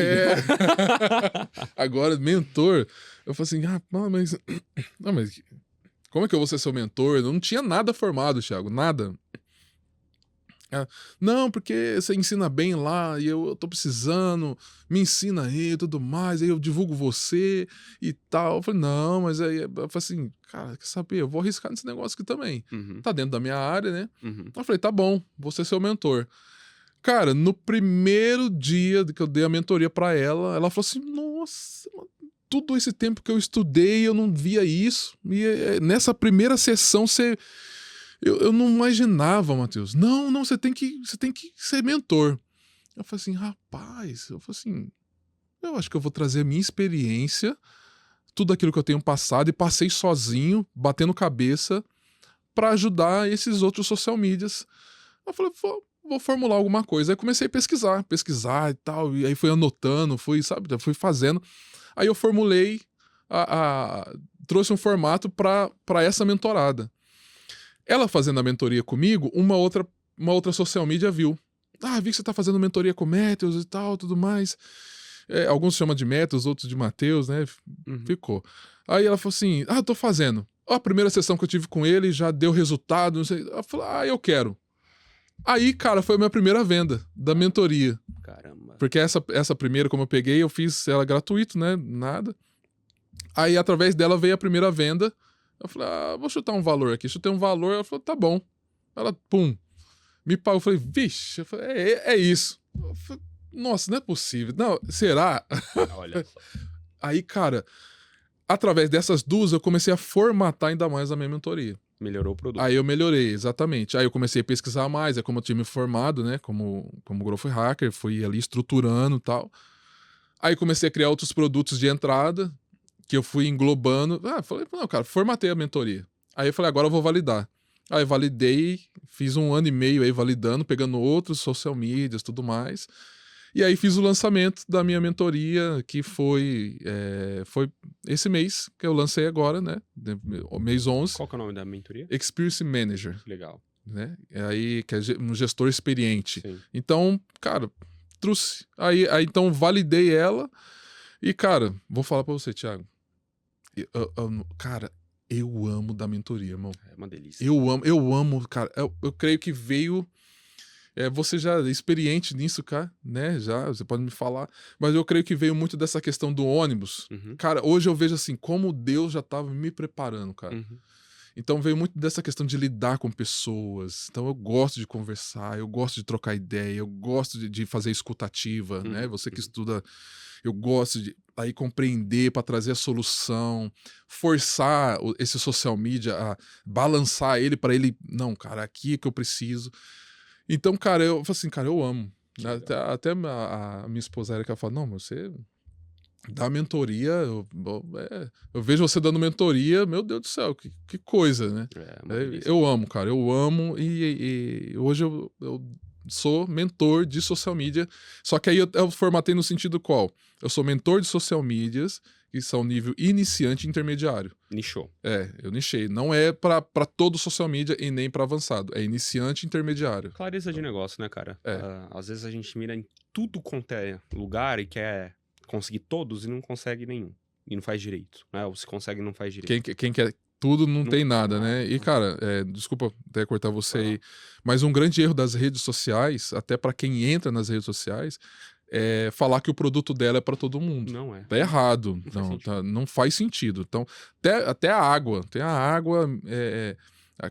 Agora, mentor, eu falei assim, mas como é que eu vou ser seu mentor? Eu não tinha nada formado, Thiago, nada. Não, porque você ensina bem lá e eu tô precisando, me ensina aí e tudo mais, aí eu divulgo você e tal. Eu falei, não, mas aí eu falei assim, cara, quer saber? Eu vou arriscar nesse negócio aqui também. Uhum. Tá dentro da minha área, né? Uhum. Eu falei, tá bom, vou ser seu mentor. Cara, no primeiro dia que eu dei a mentoria pra ela, ela falou assim, nossa, tudo esse tempo que eu estudei, eu não via isso. E nessa primeira sessão você... Eu não imaginava, Matheus. Não, você tem que ser mentor. Eu falei assim, rapaz, eu acho que eu vou trazer a minha experiência, tudo aquilo que eu tenho passado, e passei sozinho, batendo cabeça, para ajudar esses outros social medias. Eu falei, vou formular alguma coisa. Aí comecei a pesquisar e tal, e aí fui anotando, fui fazendo. Aí eu formulei, trouxe um formato para essa mentorada. Ela fazendo a mentoria comigo, uma outra social media viu. Vi que você tá fazendo mentoria com o Matheus e tal, tudo mais. Alguns chamam de Matheus, outros de Matheus, né? Uhum. Ficou. Aí ela falou assim, tô fazendo. A primeira sessão que eu tive com ele já deu resultado, não sei. Ela falou, eu quero. Aí, cara, foi a minha primeira venda da mentoria. Caramba. Porque essa primeira, como eu peguei, eu fiz ela gratuito, né? Nada. Aí, através dela, veio a primeira venda. Eu falei, vou chutar um valor aqui. Chutei um valor, ela falou, tá bom. Ela, pum, me pagou. Eu falei, vixe, eu falei, é isso. Eu falei, nossa, não é possível. Não, será? Olha só. Aí, cara, através dessas duas, eu comecei a formatar ainda mais a minha mentoria. Melhorou o produto. Aí eu melhorei, exatamente. Aí eu comecei a pesquisar mais, como eu tinha me formado, né, como Growth Hacker, fui ali estruturando e tal. Aí comecei a criar outros produtos de entrada, que eu fui englobando. Falei, não, cara, formatei a mentoria. Aí eu falei, agora eu vou validar. Aí eu validei, fiz 1 ano e meio aí validando, pegando outros social medias, tudo mais. E aí fiz o lançamento da minha mentoria, que foi esse mês, que eu lancei agora, né? Mês 11. Qual que é o nome da mentoria? Experience Manager. Legal. Né? Aí, que é um gestor experiente. Sim. Então, cara, trouxe. Aí então validei ela. E, cara, vou falar pra você, Thiago. Cara, eu amo da mentoria, irmão. É uma delícia. Eu amo, cara. Eu creio que veio... você já é experiente nisso, cara, né? Já, você pode me falar. Mas eu creio que veio muito dessa questão do ônibus. Uhum. Cara, hoje eu vejo assim, como Deus já tava me preparando, cara. Uhum. Então veio muito dessa questão de lidar com pessoas. Então eu gosto de conversar, eu gosto de trocar ideia, eu gosto de fazer escutativa, né? Você que estuda, eu gosto de aí compreender para trazer a solução, forçar esse social media a balançar ele para ele, não, cara, aqui é que eu preciso. Então, cara, eu falo assim, cara, eu amo. Até a minha esposa Erika fala, não, você dá mentoria, eu vejo você dando mentoria, meu Deus do céu, que coisa, né? Eu amo, cara, eu amo e hoje eu sou mentor de social media, só que aí eu formatei no sentido qual? Eu sou mentor de social medias, que são nível iniciante e intermediário. Nichou. Eu nichei. Não é pra todo social media e nem pra avançado. É iniciante e intermediário. Clareza de negócio, né, cara? Às vezes a gente mira em tudo quanto é lugar e quer conseguir todos e não consegue nenhum. E não faz direito, né? Ou se consegue e não faz direito. Quem quer tudo não tem nada, né? E, cara, desculpa até cortar você aí, mas um grande erro das redes sociais, até pra quem entra nas redes sociais, é falar que o produto dela é pra todo mundo. Não é. Tá errado. Não faz sentido. Então, até a água. Tem a água,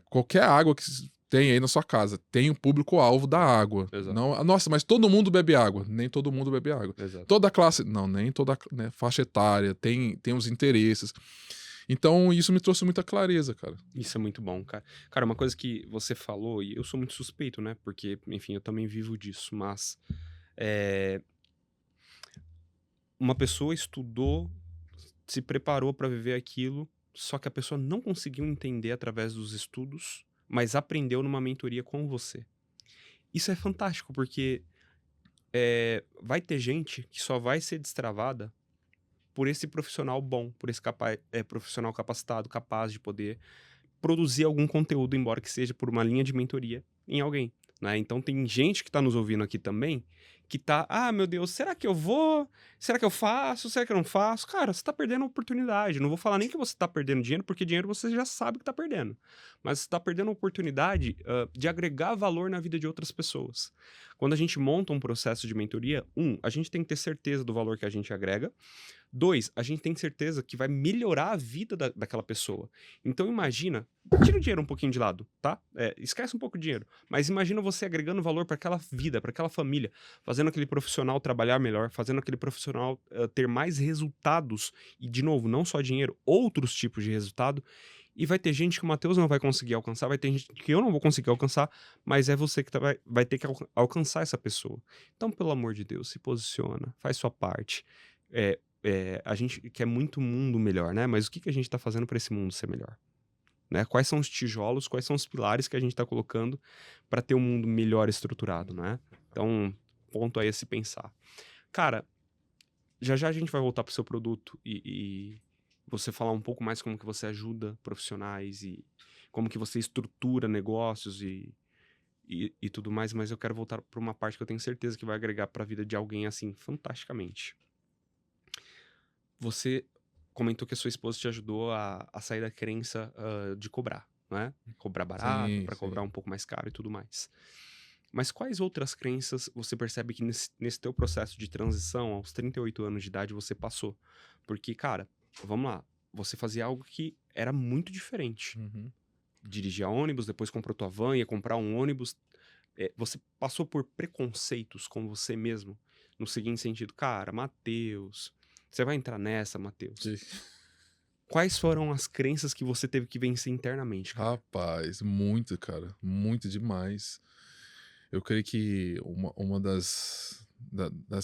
qualquer água que tem aí na sua casa, tem o público-alvo da água. Não, nossa, mas todo mundo bebe água. Nem todo mundo bebe água. Exato. Toda classe, não, nem toda, né, faixa etária, tem os interesses. Então, isso me trouxe muita clareza, cara. Isso é muito bom, cara. Cara, uma coisa que você falou, e eu sou muito suspeito, né? Porque, enfim, eu também vivo disso, mas uma pessoa estudou, se preparou para viver aquilo, só que a pessoa não conseguiu entender através dos estudos, mas aprendeu numa mentoria com você. Isso é fantástico, porque vai ter gente que só vai ser destravada por esse profissional bom, por esse profissional capacitado, capaz de poder produzir algum conteúdo, embora que seja por uma linha de mentoria em alguém, né? Então tem gente que tá nos ouvindo aqui também, que tá, meu Deus, será que eu vou? Será que eu faço? Será que eu não faço? Cara, você tá perdendo a oportunidade. Não vou falar nem que você tá perdendo dinheiro, porque dinheiro você já sabe que tá perdendo. Mas você tá perdendo a oportunidade de agregar valor na vida de outras pessoas. Quando a gente monta um processo de mentoria, a gente tem que ter certeza do valor que a gente agrega. 2, a gente tem certeza que vai melhorar a vida daquela pessoa. Então imagina, tira o dinheiro um pouquinho de lado, tá? Esquece um pouco o dinheiro, mas imagina você agregando valor para aquela vida, para aquela família, fazendo aquele profissional trabalhar melhor, fazendo aquele profissional ter mais resultados, e de novo, não só dinheiro, outros tipos de resultado. E vai ter gente que o Matheus não vai conseguir alcançar, vai ter gente que eu não vou conseguir alcançar, mas é você que vai ter que alcançar essa pessoa. Então, pelo amor de Deus, se posiciona, faz sua parte. A gente quer muito mundo melhor, né? Mas o que a gente tá fazendo para esse mundo ser melhor? Né? Quais são os tijolos, quais são os pilares que a gente tá colocando para ter um mundo melhor estruturado, né? Então, ponto aí a se pensar. Cara, já a gente vai voltar pro seu produto e você falar um pouco mais como que você ajuda profissionais e como que você estrutura negócios e tudo mais, mas eu quero voltar para uma parte que eu tenho certeza que vai agregar para a vida de alguém assim fantasticamente. Você comentou que a sua esposa te ajudou a sair da crença de cobrar, né? Cobrar barato, para cobrar um pouco mais caro e tudo mais. Mas quais outras crenças você percebe que nesse teu processo de transição, aos 38 anos de idade, você passou? Porque, cara, vamos lá, você fazia algo que era muito diferente. Dirigia ônibus, depois comprou tua van, ia comprar um ônibus. Você passou por preconceitos com você mesmo? No seguinte sentido, cara, Matheus, você vai entrar nessa, Matheus? Sim. Quais foram as crenças que você teve que vencer internamente, cara? Rapaz, muito, cara. Muito demais. Eu creio que uma das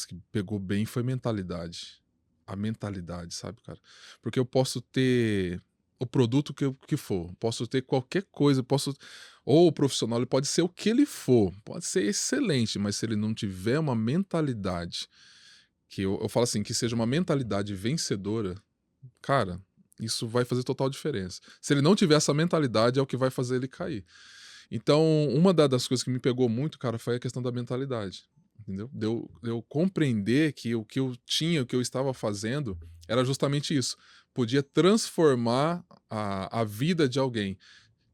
que pegou bem foi mentalidade. A mentalidade, sabe, cara? Porque eu posso ter o produto que for, posso ter qualquer coisa, ou o profissional, ele pode ser o que ele for, pode ser excelente, mas se ele não tiver uma mentalidade, que eu falo assim, que seja uma mentalidade vencedora, cara, isso vai fazer total diferença. Se ele não tiver essa mentalidade, é o que vai fazer ele cair. Então, uma das coisas que me pegou muito, cara, foi a questão da mentalidade, entendeu? De eu compreender que o que eu tinha, o que eu estava fazendo, era justamente isso. Podia transformar a vida de alguém.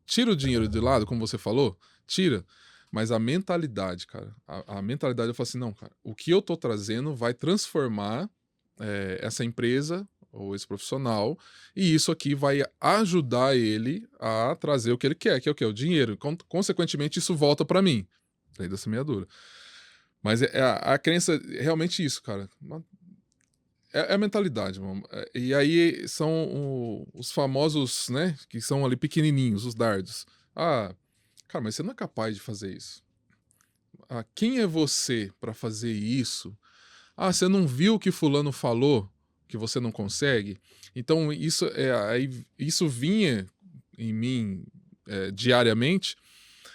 Tira o dinheiro de lado, como você falou, tira. Mas a mentalidade, cara, a mentalidade, eu falo assim, não, cara, o que eu tô trazendo vai transformar essa empresa, ou esse profissional, e isso aqui vai ajudar ele a trazer o que ele quer, que é o quê? O dinheiro. Consequentemente, isso volta para mim. Lei da semeadura. Mas a crença é realmente isso, cara. É a mentalidade, mano. E aí são os famosos, né, que são ali pequenininhos, os dardos. Ah, cara, mas você não é capaz de fazer isso. Ah, quem é você para fazer isso? Ah, você não viu o que fulano falou que você não consegue? Então isso vinha em mim diariamente.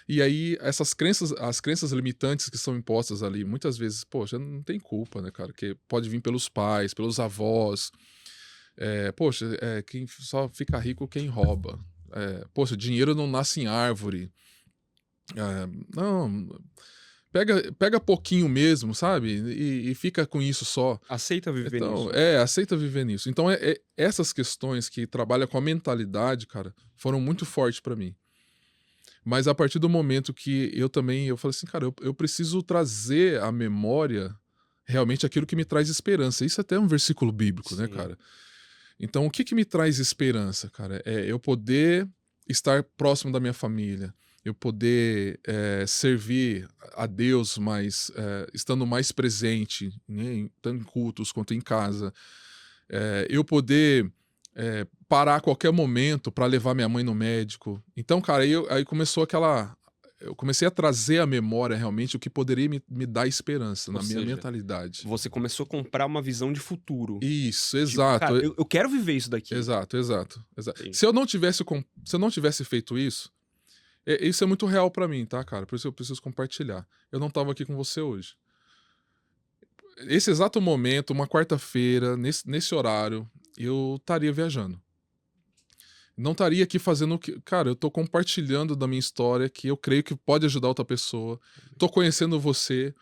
E aí essas crenças, as crenças limitantes que são impostas ali, muitas vezes, poxa, não tem culpa, né, cara? Que pode vir pelos pais, pelos avós. Poxa, quem só fica rico quem rouba. Poxa, dinheiro não nasce em árvore. Não, pega pouquinho mesmo, sabe? E fica com isso só. Aceita viver Então, nisso. aceita viver nisso. Então, essas questões que trabalham com a mentalidade, cara, foram muito fortes pra mim. Mas a partir do momento que eu falei assim, cara, eu preciso trazer à memória realmente aquilo que me traz esperança. Isso até é um versículo bíblico, né, Sim. cara? Então, o que me traz esperança, cara? É eu poder estar próximo da minha família, eu poder servir a Deus, mas estando mais presente, né, tanto em cultos quanto em casa. Eu poder parar a qualquer momento para levar minha mãe no médico. Então, cara, aí começou aquela... Eu comecei a trazer à memória realmente o que poderia me dar esperança Ou na minha seja, mentalidade. Você começou a comprar uma visão de futuro. Isso, Tipo, exato. cara, eu quero viver isso daqui. Exato. Sim. Se eu não tivesse feito isso, isso é muito real pra mim, tá, cara? Por isso eu preciso compartilhar. Eu não tava aqui com você hoje. Esse exato momento, uma quarta-feira, nesse horário, eu estaria viajando. Não estaria aqui fazendo o que... Cara, eu tô compartilhando da minha história, que eu creio que pode ajudar outra pessoa. Tô conhecendo você,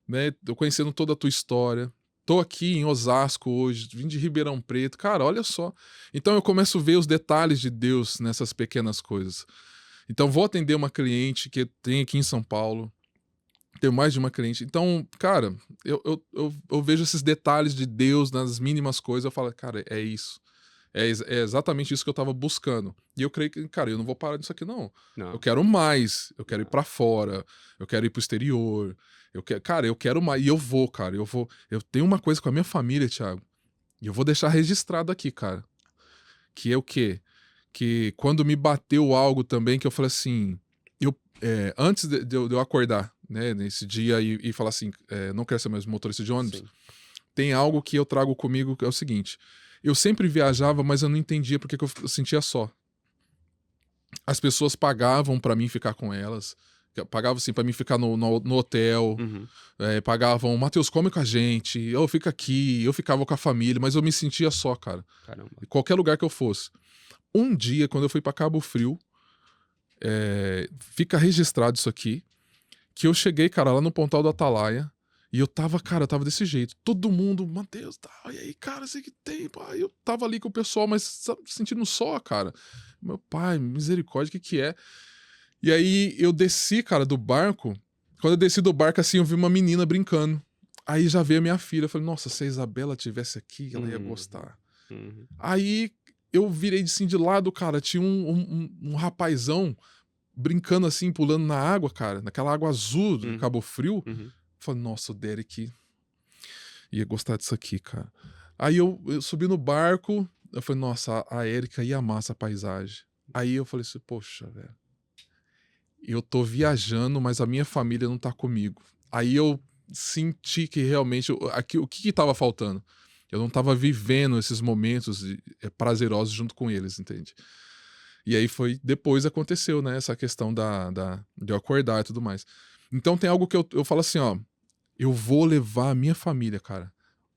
né? Tô conhecendo toda a tua história. Tô aqui em Osasco hoje, vim de Ribeirão Preto. Cara, olha só. Então eu começo a ver os detalhes de Deus nessas pequenas coisas. Então vou atender uma cliente que tem aqui em São Paulo. Tenho mais de uma cliente. Então, cara, eu vejo esses detalhes de Deus nas mínimas coisas. Eu falo, cara, é isso. É exatamente isso que eu tava buscando. E eu creio que, cara, eu não vou parar disso aqui, não. Não. Eu quero mais. Eu quero ir pra fora. Eu quero ir pro exterior. Cara, eu quero mais. E eu vou, cara. Eu tenho uma coisa com a minha família, Thiago. E eu vou deixar registrado aqui, cara. Que é o quê? Que quando me bateu algo também, que eu falei assim... antes de eu acordar, né, nesse dia e falar assim, não quero ser mais motorista de ônibus, Sim. tem algo que eu trago comigo que é o seguinte: eu sempre viajava, mas eu não entendia porque que eu sentia só. As pessoas pagavam pra mim ficar com elas, pagavam assim pra mim ficar no hotel, Uhum. pagavam, Matheus, come com a gente, eu fico aqui, eu ficava com a família, mas eu me sentia só, cara, Caramba. em qualquer lugar que eu fosse. Um dia, quando eu fui pra Cabo Frio, fica registrado isso aqui, que eu cheguei, cara, lá no Pontal do Atalaia, e eu tava desse jeito. Todo mundo, Matheus, tá, e aí, cara, sei que tem, pá. Eu tava ali com o pessoal, mas sabe, sentindo só, cara. Meu pai, misericórdia, o que é? E aí eu desci, cara, do barco. Quando eu desci do barco, assim, eu vi uma menina brincando. Aí já veio a minha filha. Eu falei, nossa, se a Isabela tivesse aqui, ela ia gostar. Uhum. Aí eu virei assim de lado, cara, tinha um rapazão brincando assim, pulando na água, cara, naquela água azul do Cabo Frio. Uhum. Falei, nossa, o Derek ia gostar disso aqui, cara. Aí eu subi no barco, eu falei, nossa, a Erika ia amar essa paisagem. Aí eu falei assim, poxa, velho, eu tô viajando, mas a minha família não tá comigo. Aí eu senti que realmente, o que tava faltando? Eu não tava vivendo esses momentos prazerosos junto com eles, entende? E aí depois aconteceu, né, essa questão de eu acordar e tudo mais. Então tem algo que eu falo assim, ó, eu vou levar a minha família, cara,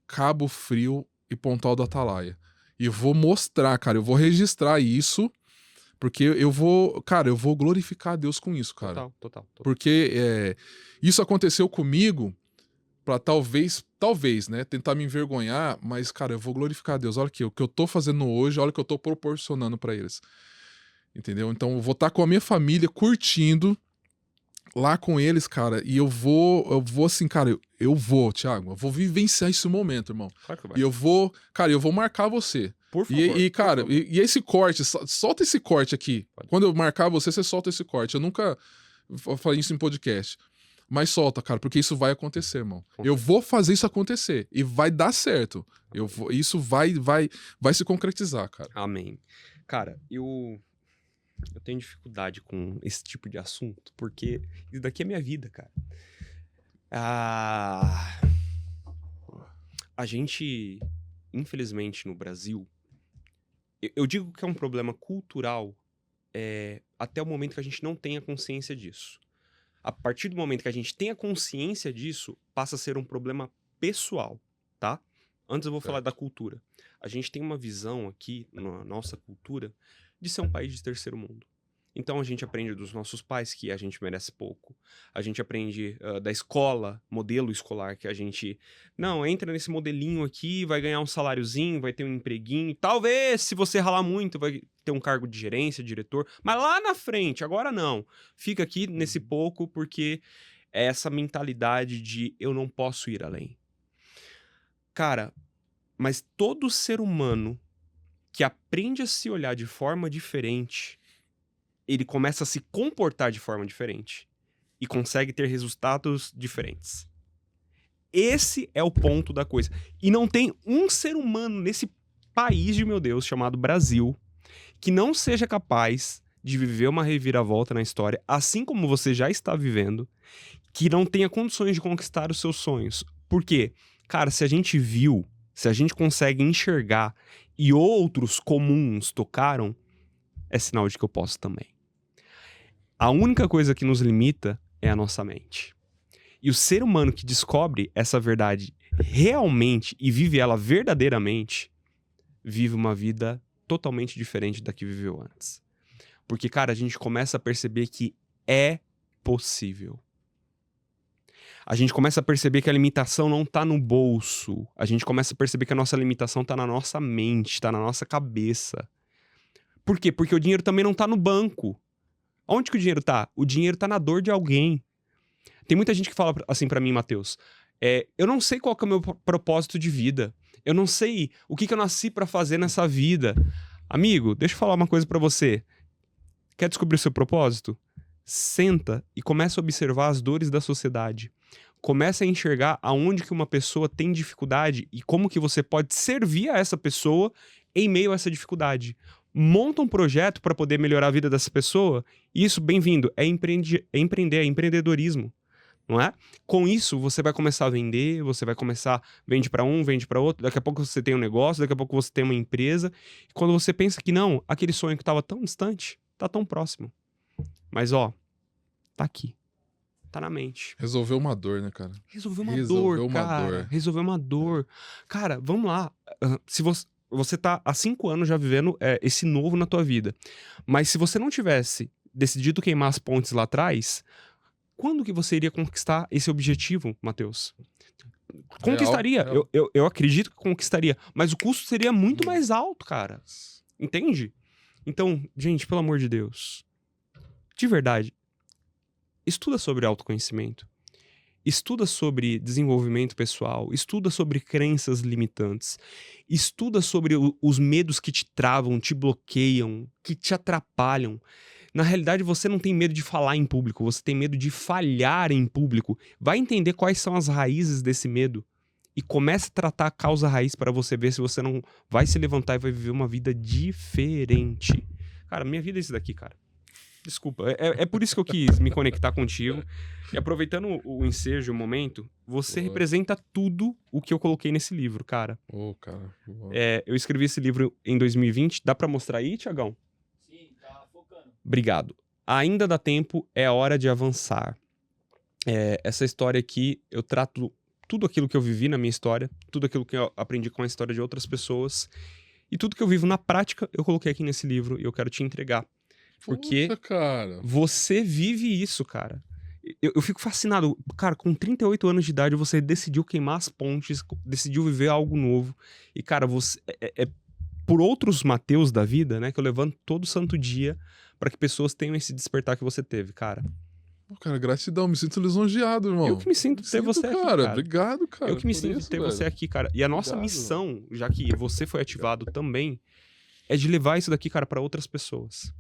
Cabo Frio e Pontal do Atalaia. E eu vou mostrar, cara, eu vou registrar isso, porque eu vou glorificar a Deus com isso, cara. Total. Porque isso aconteceu comigo pra talvez, né, tentar me envergonhar, mas, cara, eu vou glorificar a Deus. Olha aqui, o que eu tô fazendo hoje, olha o que eu tô proporcionando pra eles. Entendeu? Então eu vou estar com a minha família curtindo, lá com eles, cara, e eu vou assim, cara, eu vou, Thiago, eu vou vivenciar esse momento, irmão. Claro que vai. E eu vou, cara, eu vou marcar você. Por favor. E cara, por favor. e esse corte, solta esse corte aqui. Pode. Quando eu marcar você, você solta esse corte. Eu nunca falei isso em podcast. Mas solta, cara, porque isso vai acontecer, irmão. Eu vou fazer isso acontecer. E vai dar certo. Isso vai se concretizar, cara. Amém. Cara, eu tenho dificuldade com esse tipo de assunto, porque isso daqui é minha vida, cara. A gente, infelizmente, no Brasil, eu digo que é um problema cultural até o momento que a gente não tenha consciência disso. A partir do momento que a gente tenha consciência disso, passa a ser um problema pessoal, tá? Antes eu vou falar da cultura. A gente tem uma visão aqui, na nossa cultura, de ser um país de terceiro mundo. Então a gente aprende dos nossos pais que a gente merece pouco. A gente aprende da escola, modelo escolar, que a gente... Não, entra nesse modelinho aqui, vai ganhar um saláriozinho, vai ter um empreguinho. Talvez, se você ralar muito, vai ter um cargo de gerência, diretor. Mas lá na frente, agora não. Fica aqui nesse pouco porque é essa mentalidade de eu não posso ir além. Cara, mas todo ser humano que aprende a se olhar de forma diferente, ele começa a se comportar de forma diferente e consegue ter resultados diferentes. Esse é o ponto da coisa. E não tem um ser humano nesse país de meu Deus chamado Brasil que não seja capaz de viver uma reviravolta na história, assim como você já está vivendo, que não tenha condições de conquistar os seus sonhos. Por quê? Cara, se a gente viu, se a gente consegue enxergar e outros comuns tocaram, é sinal de que eu posso também. A única coisa que nos limita é a nossa mente. E o ser humano que descobre essa verdade realmente e vive ela verdadeiramente, vive uma vida totalmente diferente da que viveu antes. Porque, cara, a gente começa a perceber que é possível. A gente começa a perceber que a limitação não tá no bolso. A gente começa a perceber que a nossa limitação tá na nossa mente, tá na nossa cabeça. Por quê? Porque o dinheiro também não tá no banco. Onde que o dinheiro tá? O dinheiro tá na dor de alguém. Tem muita gente que fala assim pra mim, Matheus, eu não sei qual que é o meu propósito de vida. Eu não sei o que eu nasci pra fazer nessa vida. Amigo, deixa eu falar uma coisa pra você. Quer descobrir o seu propósito? Senta e começa a observar as dores da sociedade. Começa a enxergar aonde que uma pessoa tem dificuldade e como que você pode servir a essa pessoa em meio a essa dificuldade. Monta um projeto para poder melhorar a vida dessa pessoa. E isso, bem-vindo, é empreender, é empreendedorismo, não é? Com isso, você vai começar a vender, você vai começar, vende para um, vende para outro, daqui a pouco você tem um negócio, daqui a pouco você tem uma empresa. E quando você pensa que não, aquele sonho que estava tão distante, tá tão próximo. Mas, ó, tá aqui. Tá na mente. Resolveu uma dor, né, cara? Resolveu uma dor, cara. Resolveu uma dor. Cara, vamos lá. Se você tá há 5 anos já vivendo esse novo na tua vida. Mas se você não tivesse decidido queimar as pontes lá atrás, quando que você iria conquistar esse objetivo, Matheus? Conquistaria. Real. Eu acredito que conquistaria. Mas o custo seria muito mais alto, cara. Entende? Então, gente, pelo amor de Deus. De verdade. Estuda sobre autoconhecimento. Estuda sobre desenvolvimento pessoal, estuda sobre crenças limitantes, estuda sobre os medos que te travam, te bloqueiam, que te atrapalham. Na realidade, você não tem medo de falar em público, você tem medo de falhar em público. Vai entender quais são as raízes desse medo e comece a tratar a causa raiz para você ver se você não vai se levantar e vai viver uma vida diferente. Cara, minha vida é isso daqui, cara. Desculpa, é por isso que eu quis me conectar contigo. E aproveitando o ensejo, o momento, você representa tudo o que eu coloquei nesse livro, cara. Cara. Eu escrevi esse livro em 2020. Dá pra mostrar aí, Tiagão? Sim, tá focando. Obrigado. Ainda dá tempo, é hora de avançar. Essa história aqui, eu trato tudo aquilo que eu vivi na minha história, tudo aquilo que eu aprendi com a história de outras pessoas, e tudo que eu vivo na prática, eu coloquei aqui nesse livro e eu quero te entregar. Porque cara, você vive isso, cara. Eu fico fascinado. Cara, com 38 anos de idade, você decidiu queimar as pontes, decidiu viver algo novo. E, cara, você por outros Mateus da vida, né, que eu levanto todo santo dia para que pessoas tenham esse despertar que você teve, cara. Pô, cara, gratidão, me sinto lisonjeado, irmão. Eu que me sinto ter você aqui, cara. cara. Obrigado, cara. Eu que me por sinto isso, ter velho. você aqui, cara. E a nossa Obrigado. missão, já que você foi ativado também, é de levar isso daqui, cara, pra outras pessoas.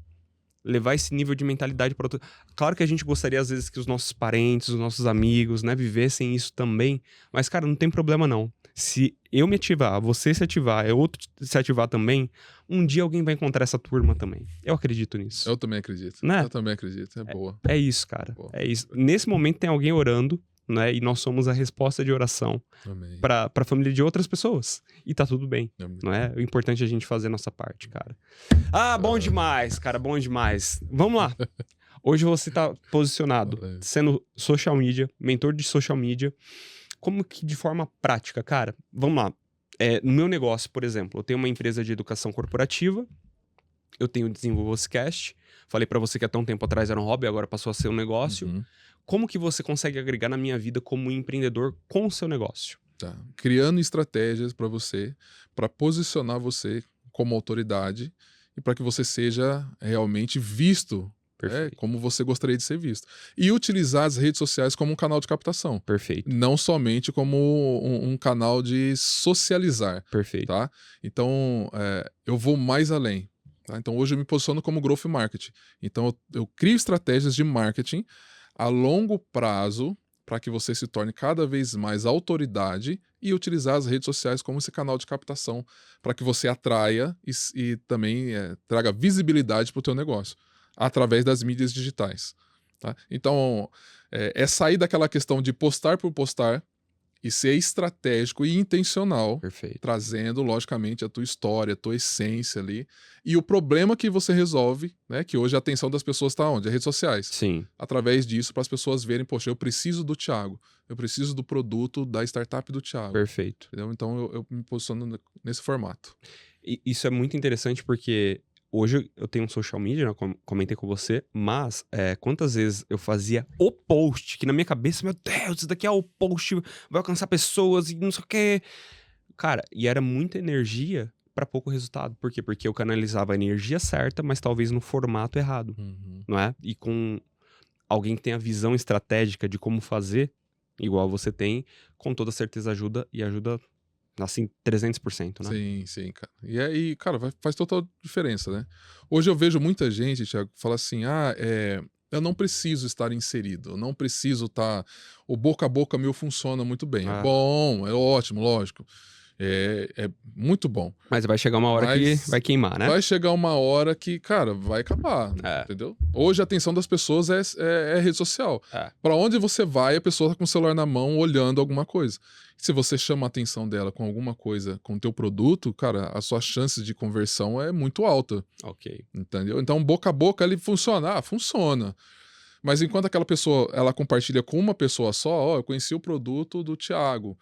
Levar esse nível de mentalidade pra outras. Claro que a gente gostaria, às vezes, que os nossos parentes, os nossos amigos, né, vivessem isso também. Mas, cara, não tem problema, não. Se eu me ativar, você se ativar, outro se ativar também, um dia alguém vai encontrar essa turma também. Eu acredito nisso. Eu também acredito. Né? Eu também acredito. É boa. É isso, cara. Boa. É isso. Nesse momento tem alguém orando, né? E nós somos a resposta de oração Amém. pra família de outras pessoas. E tá tudo bem, Amém. não é? O importante é a gente fazer a nossa parte, cara. Ah, bom demais, cara, bom demais. Vamos lá. Hoje você tá posicionado, Valeu. sendo social media, mentor de social media. Como que de forma prática, cara? Vamos lá. No meu negócio, por exemplo, eu tenho uma empresa de educação corporativa, eu tenho o Desenvolvocast. Falei pra você que até um tempo atrás era um hobby, agora passou a ser um negócio. Uhum. Como que você consegue agregar na minha vida como empreendedor com o seu negócio? Tá. Criando estratégias para você, para posicionar você como autoridade e para que você seja realmente visto, né, Perfeito. como você gostaria de ser visto. E utilizar as redes sociais como um canal de captação, Perfeito. não somente como um canal de socializar, Perfeito. tá? Então, eu vou mais além. Tá? Então, hoje eu me posiciono como growth marketing. Então, eu crio estratégias de marketing a longo prazo para que você se torne cada vez mais autoridade e utilizar as redes sociais como esse canal de captação para que você atraia e também traga visibilidade para o teu negócio através das mídias digitais. Tá? Então, é sair daquela questão de postar por postar e ser estratégico e intencional, Perfeito. trazendo, logicamente, a tua história, a tua essência ali. E o problema que você resolve, né? Que hoje a atenção das pessoas está onde? As redes sociais. Sim. Através disso, para as pessoas verem, poxa, eu preciso do Thiago, eu preciso do produto da startup do Thiago. Perfeito. Entendeu? Então eu me posiciono nesse formato. E isso é muito interessante porque hoje eu tenho um social media, né? Comentei com você, mas quantas vezes eu fazia o post, que na minha cabeça, meu Deus, isso daqui é o post, vai alcançar pessoas e não sei o quê. Cara, e era muita energia pra pouco resultado. Por quê? Porque eu canalizava a energia certa, mas talvez no formato errado, não é? E com alguém que tem a visão estratégica de como fazer, igual você tem, com toda certeza ajuda, e ajuda, assim, 300%, né? Sim, sim, cara. E aí, cara, faz total diferença, né? Hoje eu vejo muita gente, Thiago, fala assim, eu não preciso estar inserido, eu não preciso estar... O boca a boca meu funciona muito bem. É bom, é ótimo, lógico. É muito bom. Mas vai chegar uma hora que vai queimar, né? Vai chegar uma hora que, cara, vai acabar, entendeu? Hoje a atenção das pessoas é rede social. Pra onde você vai, a pessoa tá com o celular na mão, olhando alguma coisa. Se você chama a atenção dela com alguma coisa, com o teu produto, cara, as suas chances de conversão é muito alta. Ok. Entendeu? Então, boca a boca, ele funciona? Funciona. Mas enquanto aquela pessoa, ela compartilha com uma pessoa só, eu conheci o produto do Thiago.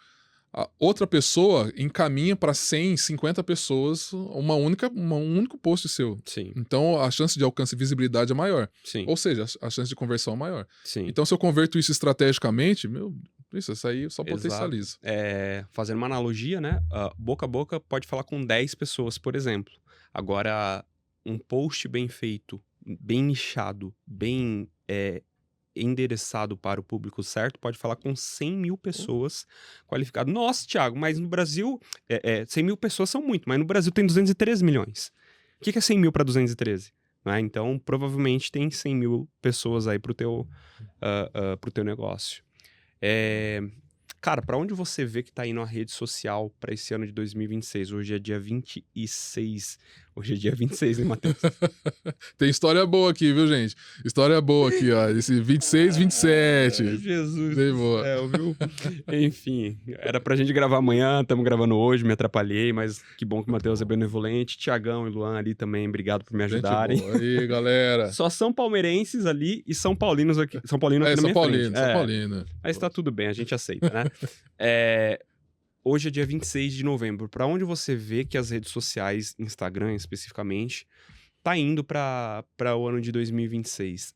A outra pessoa encaminha para 100, 50 pessoas um único post seu. Sim. Então, a chance de alcance e visibilidade é maior. Sim. Ou seja, a chance de conversão é maior. Sim. Então, se eu converto isso estrategicamente, isso aí só Exato. potencializa. Fazendo uma analogia, né? Boca a boca pode falar com 10 pessoas, por exemplo. Agora, um post bem feito, bem nichado, bem endereçado para o público certo, pode falar com 100 mil pessoas qualificadas. Nossa, Thiago, mas no Brasil, 100 mil pessoas são muito, mas no Brasil tem 213 milhões. O que é 100 mil para 213? Né? Então, provavelmente tem 100 mil pessoas aí pro teu negócio. Cara, pra onde você vê que tá indo a rede social pra esse ano de 2026? Hoje é dia 26. Hoje é dia 26, hein, Matheus? Tem história boa aqui, viu, gente? História boa aqui, ó. Esse 26, 27. Jesus Bem do boa. céu, viu? Enfim, era pra gente gravar amanhã, estamos gravando hoje, me atrapalhei, mas que bom que o Matheus é benevolente. Tiagão e Luan ali também, obrigado por me ajudarem. Gente boa. Aí, galera. Só são palmeirenses ali e São Paulinos aqui. São Paulino aqui na minha frente. São Paulino. Mas tá tudo bem, a gente aceita, né? Hoje é dia 26 de novembro. Pra onde você vê que as redes sociais, Instagram especificamente, tá indo pra o ano de 2026?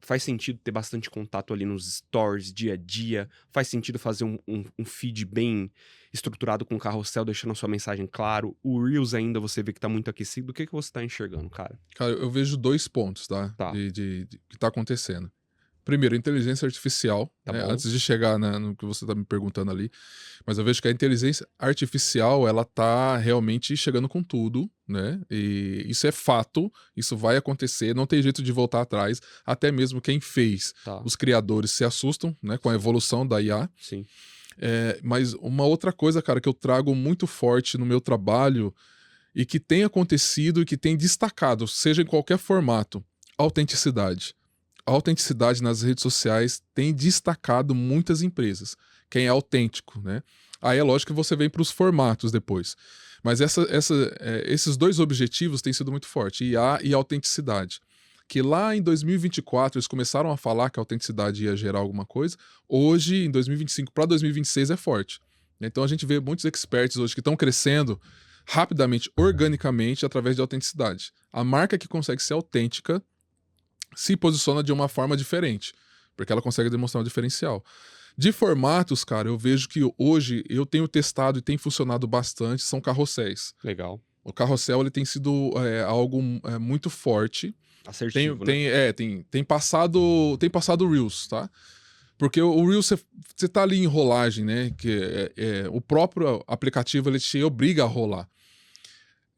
Faz sentido ter bastante contato ali nos stories, dia a dia? Faz sentido fazer um feed bem estruturado com carrossel, deixando a sua mensagem claro? O Reels ainda você vê que tá muito aquecido. O que você tá enxergando, cara? Cara, eu vejo 2 pontos, tá? Tá. Que tá acontecendo. Primeiro, inteligência artificial, Tá né, bom. antes de chegar no que você está me perguntando ali, mas eu vejo que a inteligência artificial, ela tá realmente chegando com tudo, né, e isso é fato, isso vai acontecer, não tem jeito de voltar atrás, até mesmo quem fez, Tá. os criadores se assustam, né, com a evolução da IA. Sim. Mas uma outra coisa, cara, que eu trago muito forte no meu trabalho e que tem acontecido e que tem destacado, seja em qualquer formato, autenticidade. A autenticidade nas redes sociais tem destacado muitas empresas. Quem é autêntico, né? Aí é lógico que você vem para os formatos depois. Mas esses dois objetivos têm sido muito fortes, IA e autenticidade. Que lá em 2024 eles começaram a falar que a autenticidade ia gerar alguma coisa. Hoje, em 2025 para 2026, é forte. Então a gente vê muitos experts hoje que estão crescendo rapidamente, organicamente, através de autenticidade. A marca que consegue ser autêntica se posiciona de uma forma diferente, porque ela consegue demonstrar um diferencial. De formatos, cara, eu vejo que hoje eu tenho testado e tem funcionado bastante, são carrosséis. Legal. O carrossel ele tem sido algo muito forte. Assertivo, né? Tem passado Reels, tá? Porque o Reels, você tá ali em rolagem, né? Que o próprio aplicativo ele te obriga a rolar.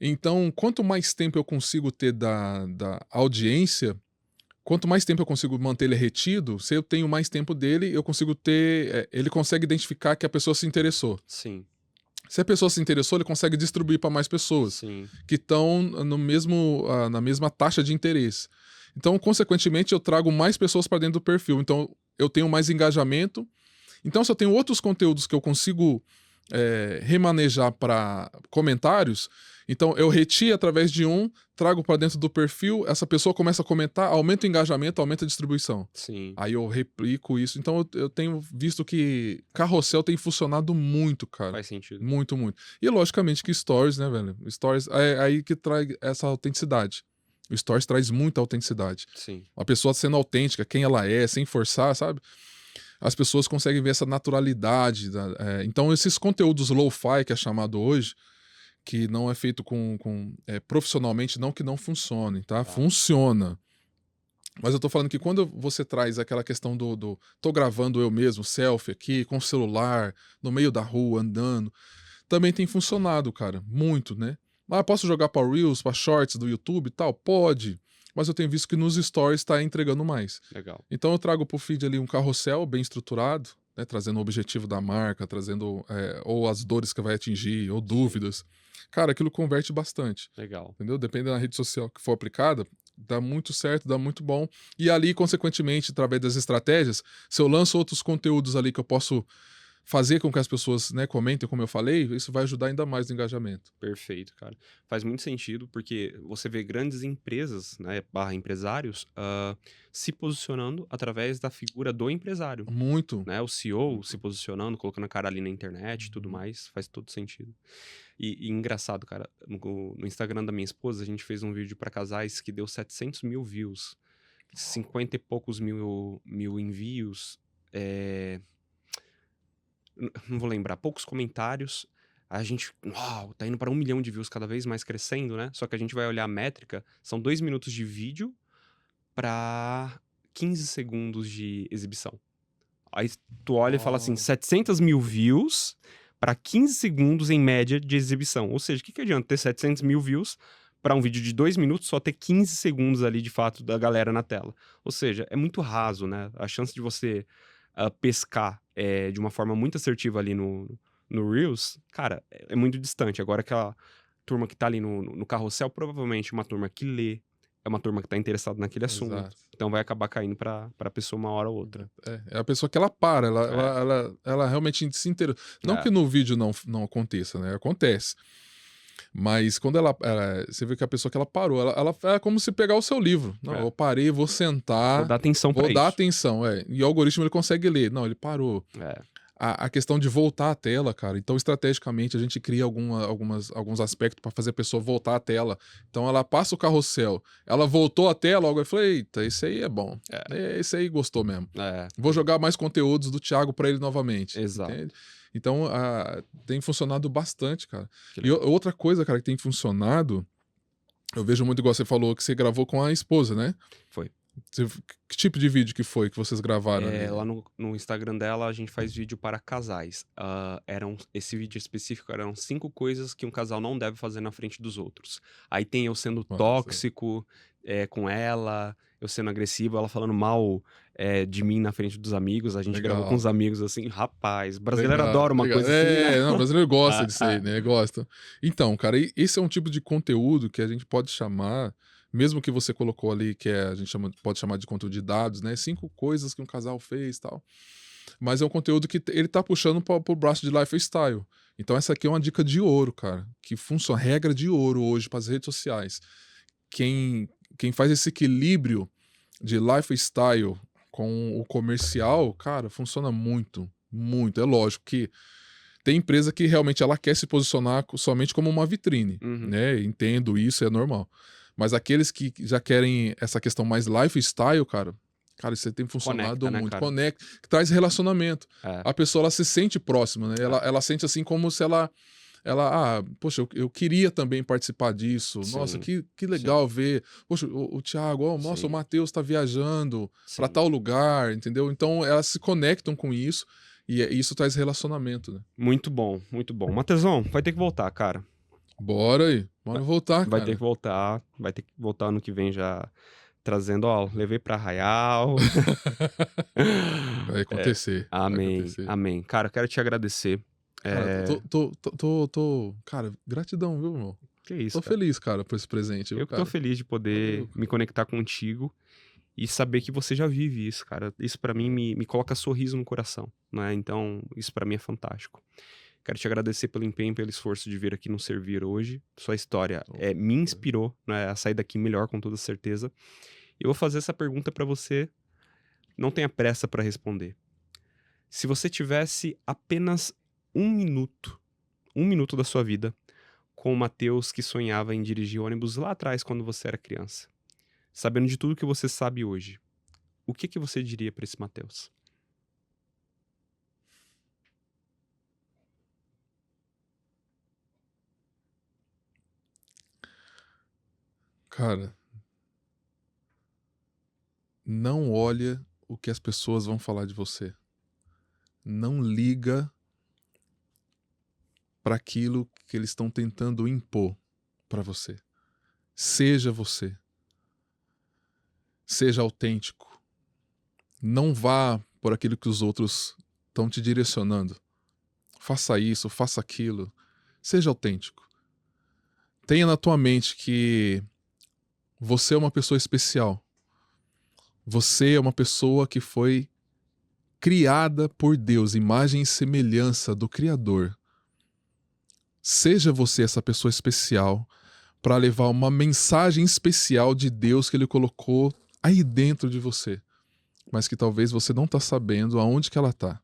Então, quanto mais tempo eu consigo ter da audiência, quanto mais tempo eu consigo manter ele retido, se eu tenho mais tempo dele, eu consigo ter. Ele consegue identificar que a pessoa se interessou. Sim. Se a pessoa se interessou, ele consegue distribuir para mais pessoas Sim. que estão na mesma taxa de interesse. Então, consequentemente, eu trago mais pessoas para dentro do perfil. Então, eu tenho mais engajamento. Então, se eu tenho outros conteúdos que eu consigo remanejar para comentários, então eu retiro através de trago para dentro do perfil, essa pessoa começa a comentar, aumenta o engajamento, aumenta a distribuição. Sim. Aí eu replico isso. Então, eu tenho visto que carrossel tem funcionado muito, cara. Faz sentido. Muito, muito. E logicamente que Stories, né, velho? Stories é aí que traz essa autenticidade. O Stories traz muita autenticidade. Sim. Uma pessoa sendo autêntica, quem ela é, sem forçar, sabe? As pessoas conseguem ver essa naturalidade. Então, esses conteúdos lo-fi, que é chamado hoje, que não é feito profissionalmente, não que não funcione, tá? Funciona. Mas eu tô falando que quando você traz aquela questão tô gravando eu mesmo, selfie aqui, com o celular, no meio da rua, andando, também tem funcionado, cara, muito, né? Ah, posso jogar para Reels, para Shorts do YouTube e tal? Pode, mas eu tenho visto que nos Stories tá entregando mais. Legal. Então eu trago pro feed ali um carrossel bem estruturado, né, trazendo o objetivo da marca, trazendo ou as dores que vai atingir, ou dúvidas. Cara, aquilo converte bastante. Legal. Entendeu? Dependendo da rede social que for aplicada, dá muito certo, dá muito bom. E ali, consequentemente, através das estratégias, se eu lanço outros conteúdos ali que eu posso fazer com que as pessoas, né, comentem, como eu falei, isso vai ajudar ainda mais no engajamento. Perfeito, cara. Faz muito sentido, porque você vê grandes empresas, né, / empresários, se posicionando através da figura do empresário. Muito. Né? O CEO se posicionando, colocando a cara ali na internet e tudo mais, faz todo sentido. E engraçado, cara, no Instagram da minha esposa, a gente fez um vídeo para casais que deu 700 mil views, 50 e poucos mil envios, não vou lembrar, poucos comentários. A gente, uau, tá indo para 1 milhão de views cada vez mais crescendo, né? Só que a gente vai olhar a métrica, são 2 minutos de vídeo para 15 segundos de exibição. Aí tu olha e fala assim, 700 mil views para 15 segundos em média de exibição. Ou seja, o que adianta ter 700 mil views para um vídeo de 2 minutos só ter 15 segundos ali de fato da galera na tela? Ou seja, é muito raso, né? A chance de você pescar de uma forma muito assertiva ali no Reels, cara, é muito distante. Agora aquela turma que tá ali no carrossel, provavelmente uma turma que lê, é uma turma que tá interessada naquele assunto. Exato. Então vai acabar caindo pra pessoa uma hora ou outra. É a pessoa que ela para, ela realmente se interessa. Não que no vídeo não aconteça, né? Acontece. Mas quando você vê que a pessoa que ela parou, ela é como se pegar o seu livro. Não, eu parei, vou sentar. Vou dar atenção pra Vou isso. dar atenção, E o algoritmo ele consegue ler. Não, ele parou. A questão de voltar à tela, cara. Então, estrategicamente, a gente cria alguns aspectos para fazer a pessoa voltar à tela. Então, ela passa o carrossel, ela voltou à tela, eu falei, eita, esse aí é bom. Esse aí gostou mesmo. Vou jogar mais conteúdos do Thiago para ele novamente. Exato. Entende? Então, tem funcionado bastante, cara. E outra coisa, cara, que tem funcionado, eu vejo muito igual você falou, que você gravou com a esposa, né? Foi. Que tipo de vídeo que foi que vocês gravaram ali? Lá no Instagram dela, a gente faz vídeo para casais. Esse vídeo específico eram 5 coisas que um casal não deve fazer na frente dos outros. Aí tem eu sendo Nossa. tóxico com ela, eu sendo agressivo, ela falando mal de mim na frente dos amigos. A gente Legal. gravou com os amigos assim, rapaz, brasileiro Legal, adora uma legal. coisa assim, né? Não, o brasileiro gosta Ah, disso aí, né? Gosta. Então, cara, esse é um tipo de conteúdo que a gente pode chamar, mesmo que você colocou ali, que a gente pode chamar de conteúdo de dados, né? 5 coisas que um casal fez e tal. Mas é um conteúdo que ele tá puxando pro braço de lifestyle. Então essa aqui é uma dica de ouro, cara, que funciona, regra de ouro hoje para as redes sociais. Quem faz esse equilíbrio de lifestyle com o comercial, cara, funciona muito, muito. É lógico que tem empresa que realmente ela quer se posicionar somente como uma vitrine, Uhum. né? Entendo isso, é normal. Mas aqueles que já querem essa questão mais lifestyle, cara, isso aí tem funcionado Conecta, né, muito. cara? Conecta, que traz relacionamento. É. A pessoa, ela se sente próxima, né? Ela sente assim como se ela poxa, eu queria também participar disso. Sim, Nossa, que legal ver. Poxa, o Thiago, nossa, Sim. o Matheus tá viajando para Sim. tal lugar, entendeu? Então elas se conectam com isso e isso traz relacionamento, né? Muito bom, muito bom. Matheusão, vai ter que voltar, cara. Bora aí, bora voltar, Vai cara. ter que voltar ano que vem já trazendo, ó, levei pra Arraial. Vai acontecer. Vai Amém, acontecer. amém. Cara, eu quero te agradecer. Cara, cara, gratidão, viu, irmão? Que isso, Tô cara. feliz, cara, por esse presente, viu, Eu que cara? tô feliz de poder Valeu. me conectar contigo e saber que você já vive isso, cara. Isso pra mim me coloca sorriso no coração, né? Então, isso pra mim é fantástico. Quero te agradecer pelo empenho, pelo esforço de vir aqui nos servir hoje. Sua história me inspirou, né, a sair daqui melhor, com toda certeza. Eu vou fazer essa pergunta pra você. Não tenha pressa pra responder. Se você tivesse apenas um minuto da sua vida com o Matheus que sonhava em dirigir ônibus lá atrás quando você era criança, sabendo de tudo que você sabe hoje, o que você diria pra esse Matheus? Cara, não olha o que as pessoas vão falar de você. Não liga para aquilo que eles estão tentando impor para você. Seja você. Seja autêntico. Não vá por aquilo que os outros estão te direcionando. Faça isso, faça aquilo. Seja autêntico. Tenha na tua mente que você é uma pessoa especial. Você é uma pessoa que foi criada por Deus, imagem e semelhança do Criador. Seja você essa pessoa especial para levar uma mensagem especial de Deus que Ele colocou aí dentro de você, mas que talvez você não está sabendo aonde que ela está.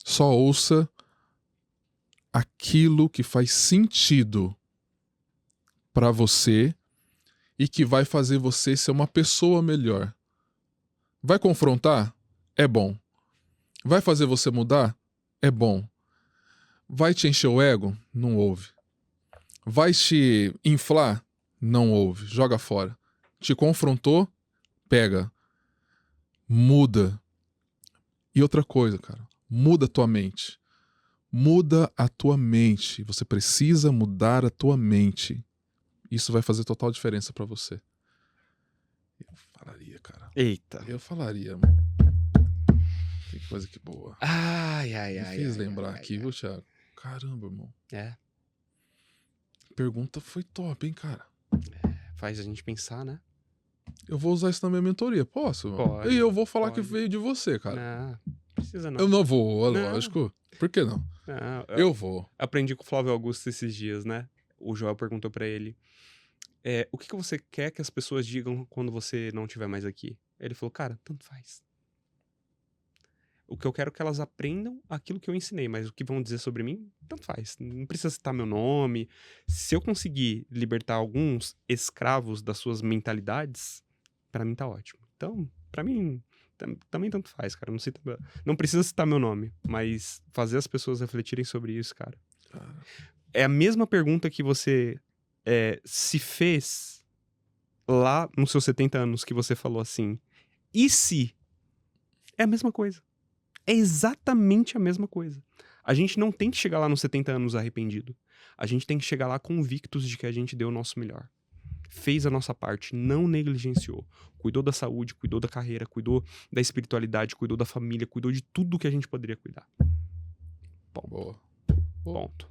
Só ouça aquilo que faz sentido para você e que vai fazer você ser uma pessoa melhor. Vai confrontar? É bom. Vai fazer você mudar? É bom. Vai te encher o ego? Não ouve. Vai te inflar? Não ouve. Joga fora. Te confrontou? Pega. Muda. E outra coisa, cara. Muda a tua mente. Muda a tua mente. Você precisa mudar a tua mente. Isso vai fazer total diferença pra você. Eu falaria, cara. Eita. Eu falaria, mano. Que coisa que boa. Ai. Me fez lembrar aqui, viu, Thiago? Caramba, irmão. É, Pergunta foi top, hein, cara. faz a gente pensar, né? Eu vou usar isso na minha mentoria, posso? Mano? Pode, E eu vou falar pode. que veio de você, cara. Não, precisa não. Eu não vou, é Não. lógico. Por que não? Não, Eu vou. aprendi com o Flávio Augusto esses dias, né? O Joel perguntou pra ele, o que você quer que as pessoas digam quando você não estiver mais aqui? Ele falou, cara, tanto faz. O que eu quero é que elas aprendam aquilo que eu ensinei, mas o que vão dizer sobre mim, tanto faz. Não precisa citar meu nome. Se eu conseguir libertar alguns escravos das suas mentalidades, pra mim tá ótimo. Então, pra mim, também tanto faz, cara. Não precisa citar meu nome, mas fazer as pessoas refletirem sobre isso, cara. É a mesma pergunta que você se fez lá nos seus 70 anos que você falou assim, e se? É a mesma coisa. É exatamente a mesma coisa. A gente não tem que chegar lá nos 70 anos arrependido. A gente tem que chegar lá convictos de que a gente deu o nosso melhor. Fez a nossa parte, não negligenciou. Cuidou da saúde, cuidou da carreira, cuidou da espiritualidade, cuidou da família, cuidou de tudo que a gente poderia cuidar. Boa. Ponto.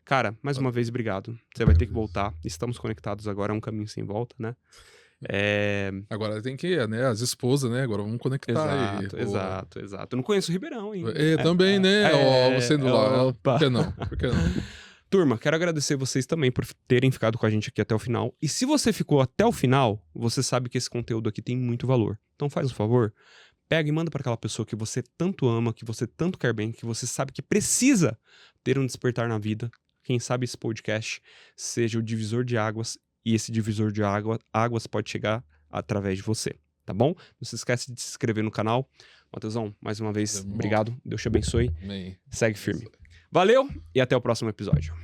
Cara, mais uma vez, obrigado. Você vai ter que voltar. Estamos conectados agora, é um caminho sem volta, né? Agora tem que, né? As esposas, né? Agora vamos conectar aí. Exato. Eu não conheço o Ribeirão, hein? Também, né? Você indo lá. Opa. Por que não? Turma, quero agradecer vocês também por terem ficado com a gente aqui até o final. E se você ficou até o final, você sabe que esse conteúdo aqui tem muito valor. Então faz um favor, pega e manda para aquela pessoa que você tanto ama, que você tanto quer bem, que você sabe que precisa ter um despertar na vida. Quem sabe esse podcast seja o divisor de águas, e esse divisor de águas pode chegar através de você, tá bom? Não se esquece de se inscrever no canal. Matheusão, mais uma vez, obrigado. Deus te abençoe. Amém. Segue firme. Valeu e até o próximo episódio.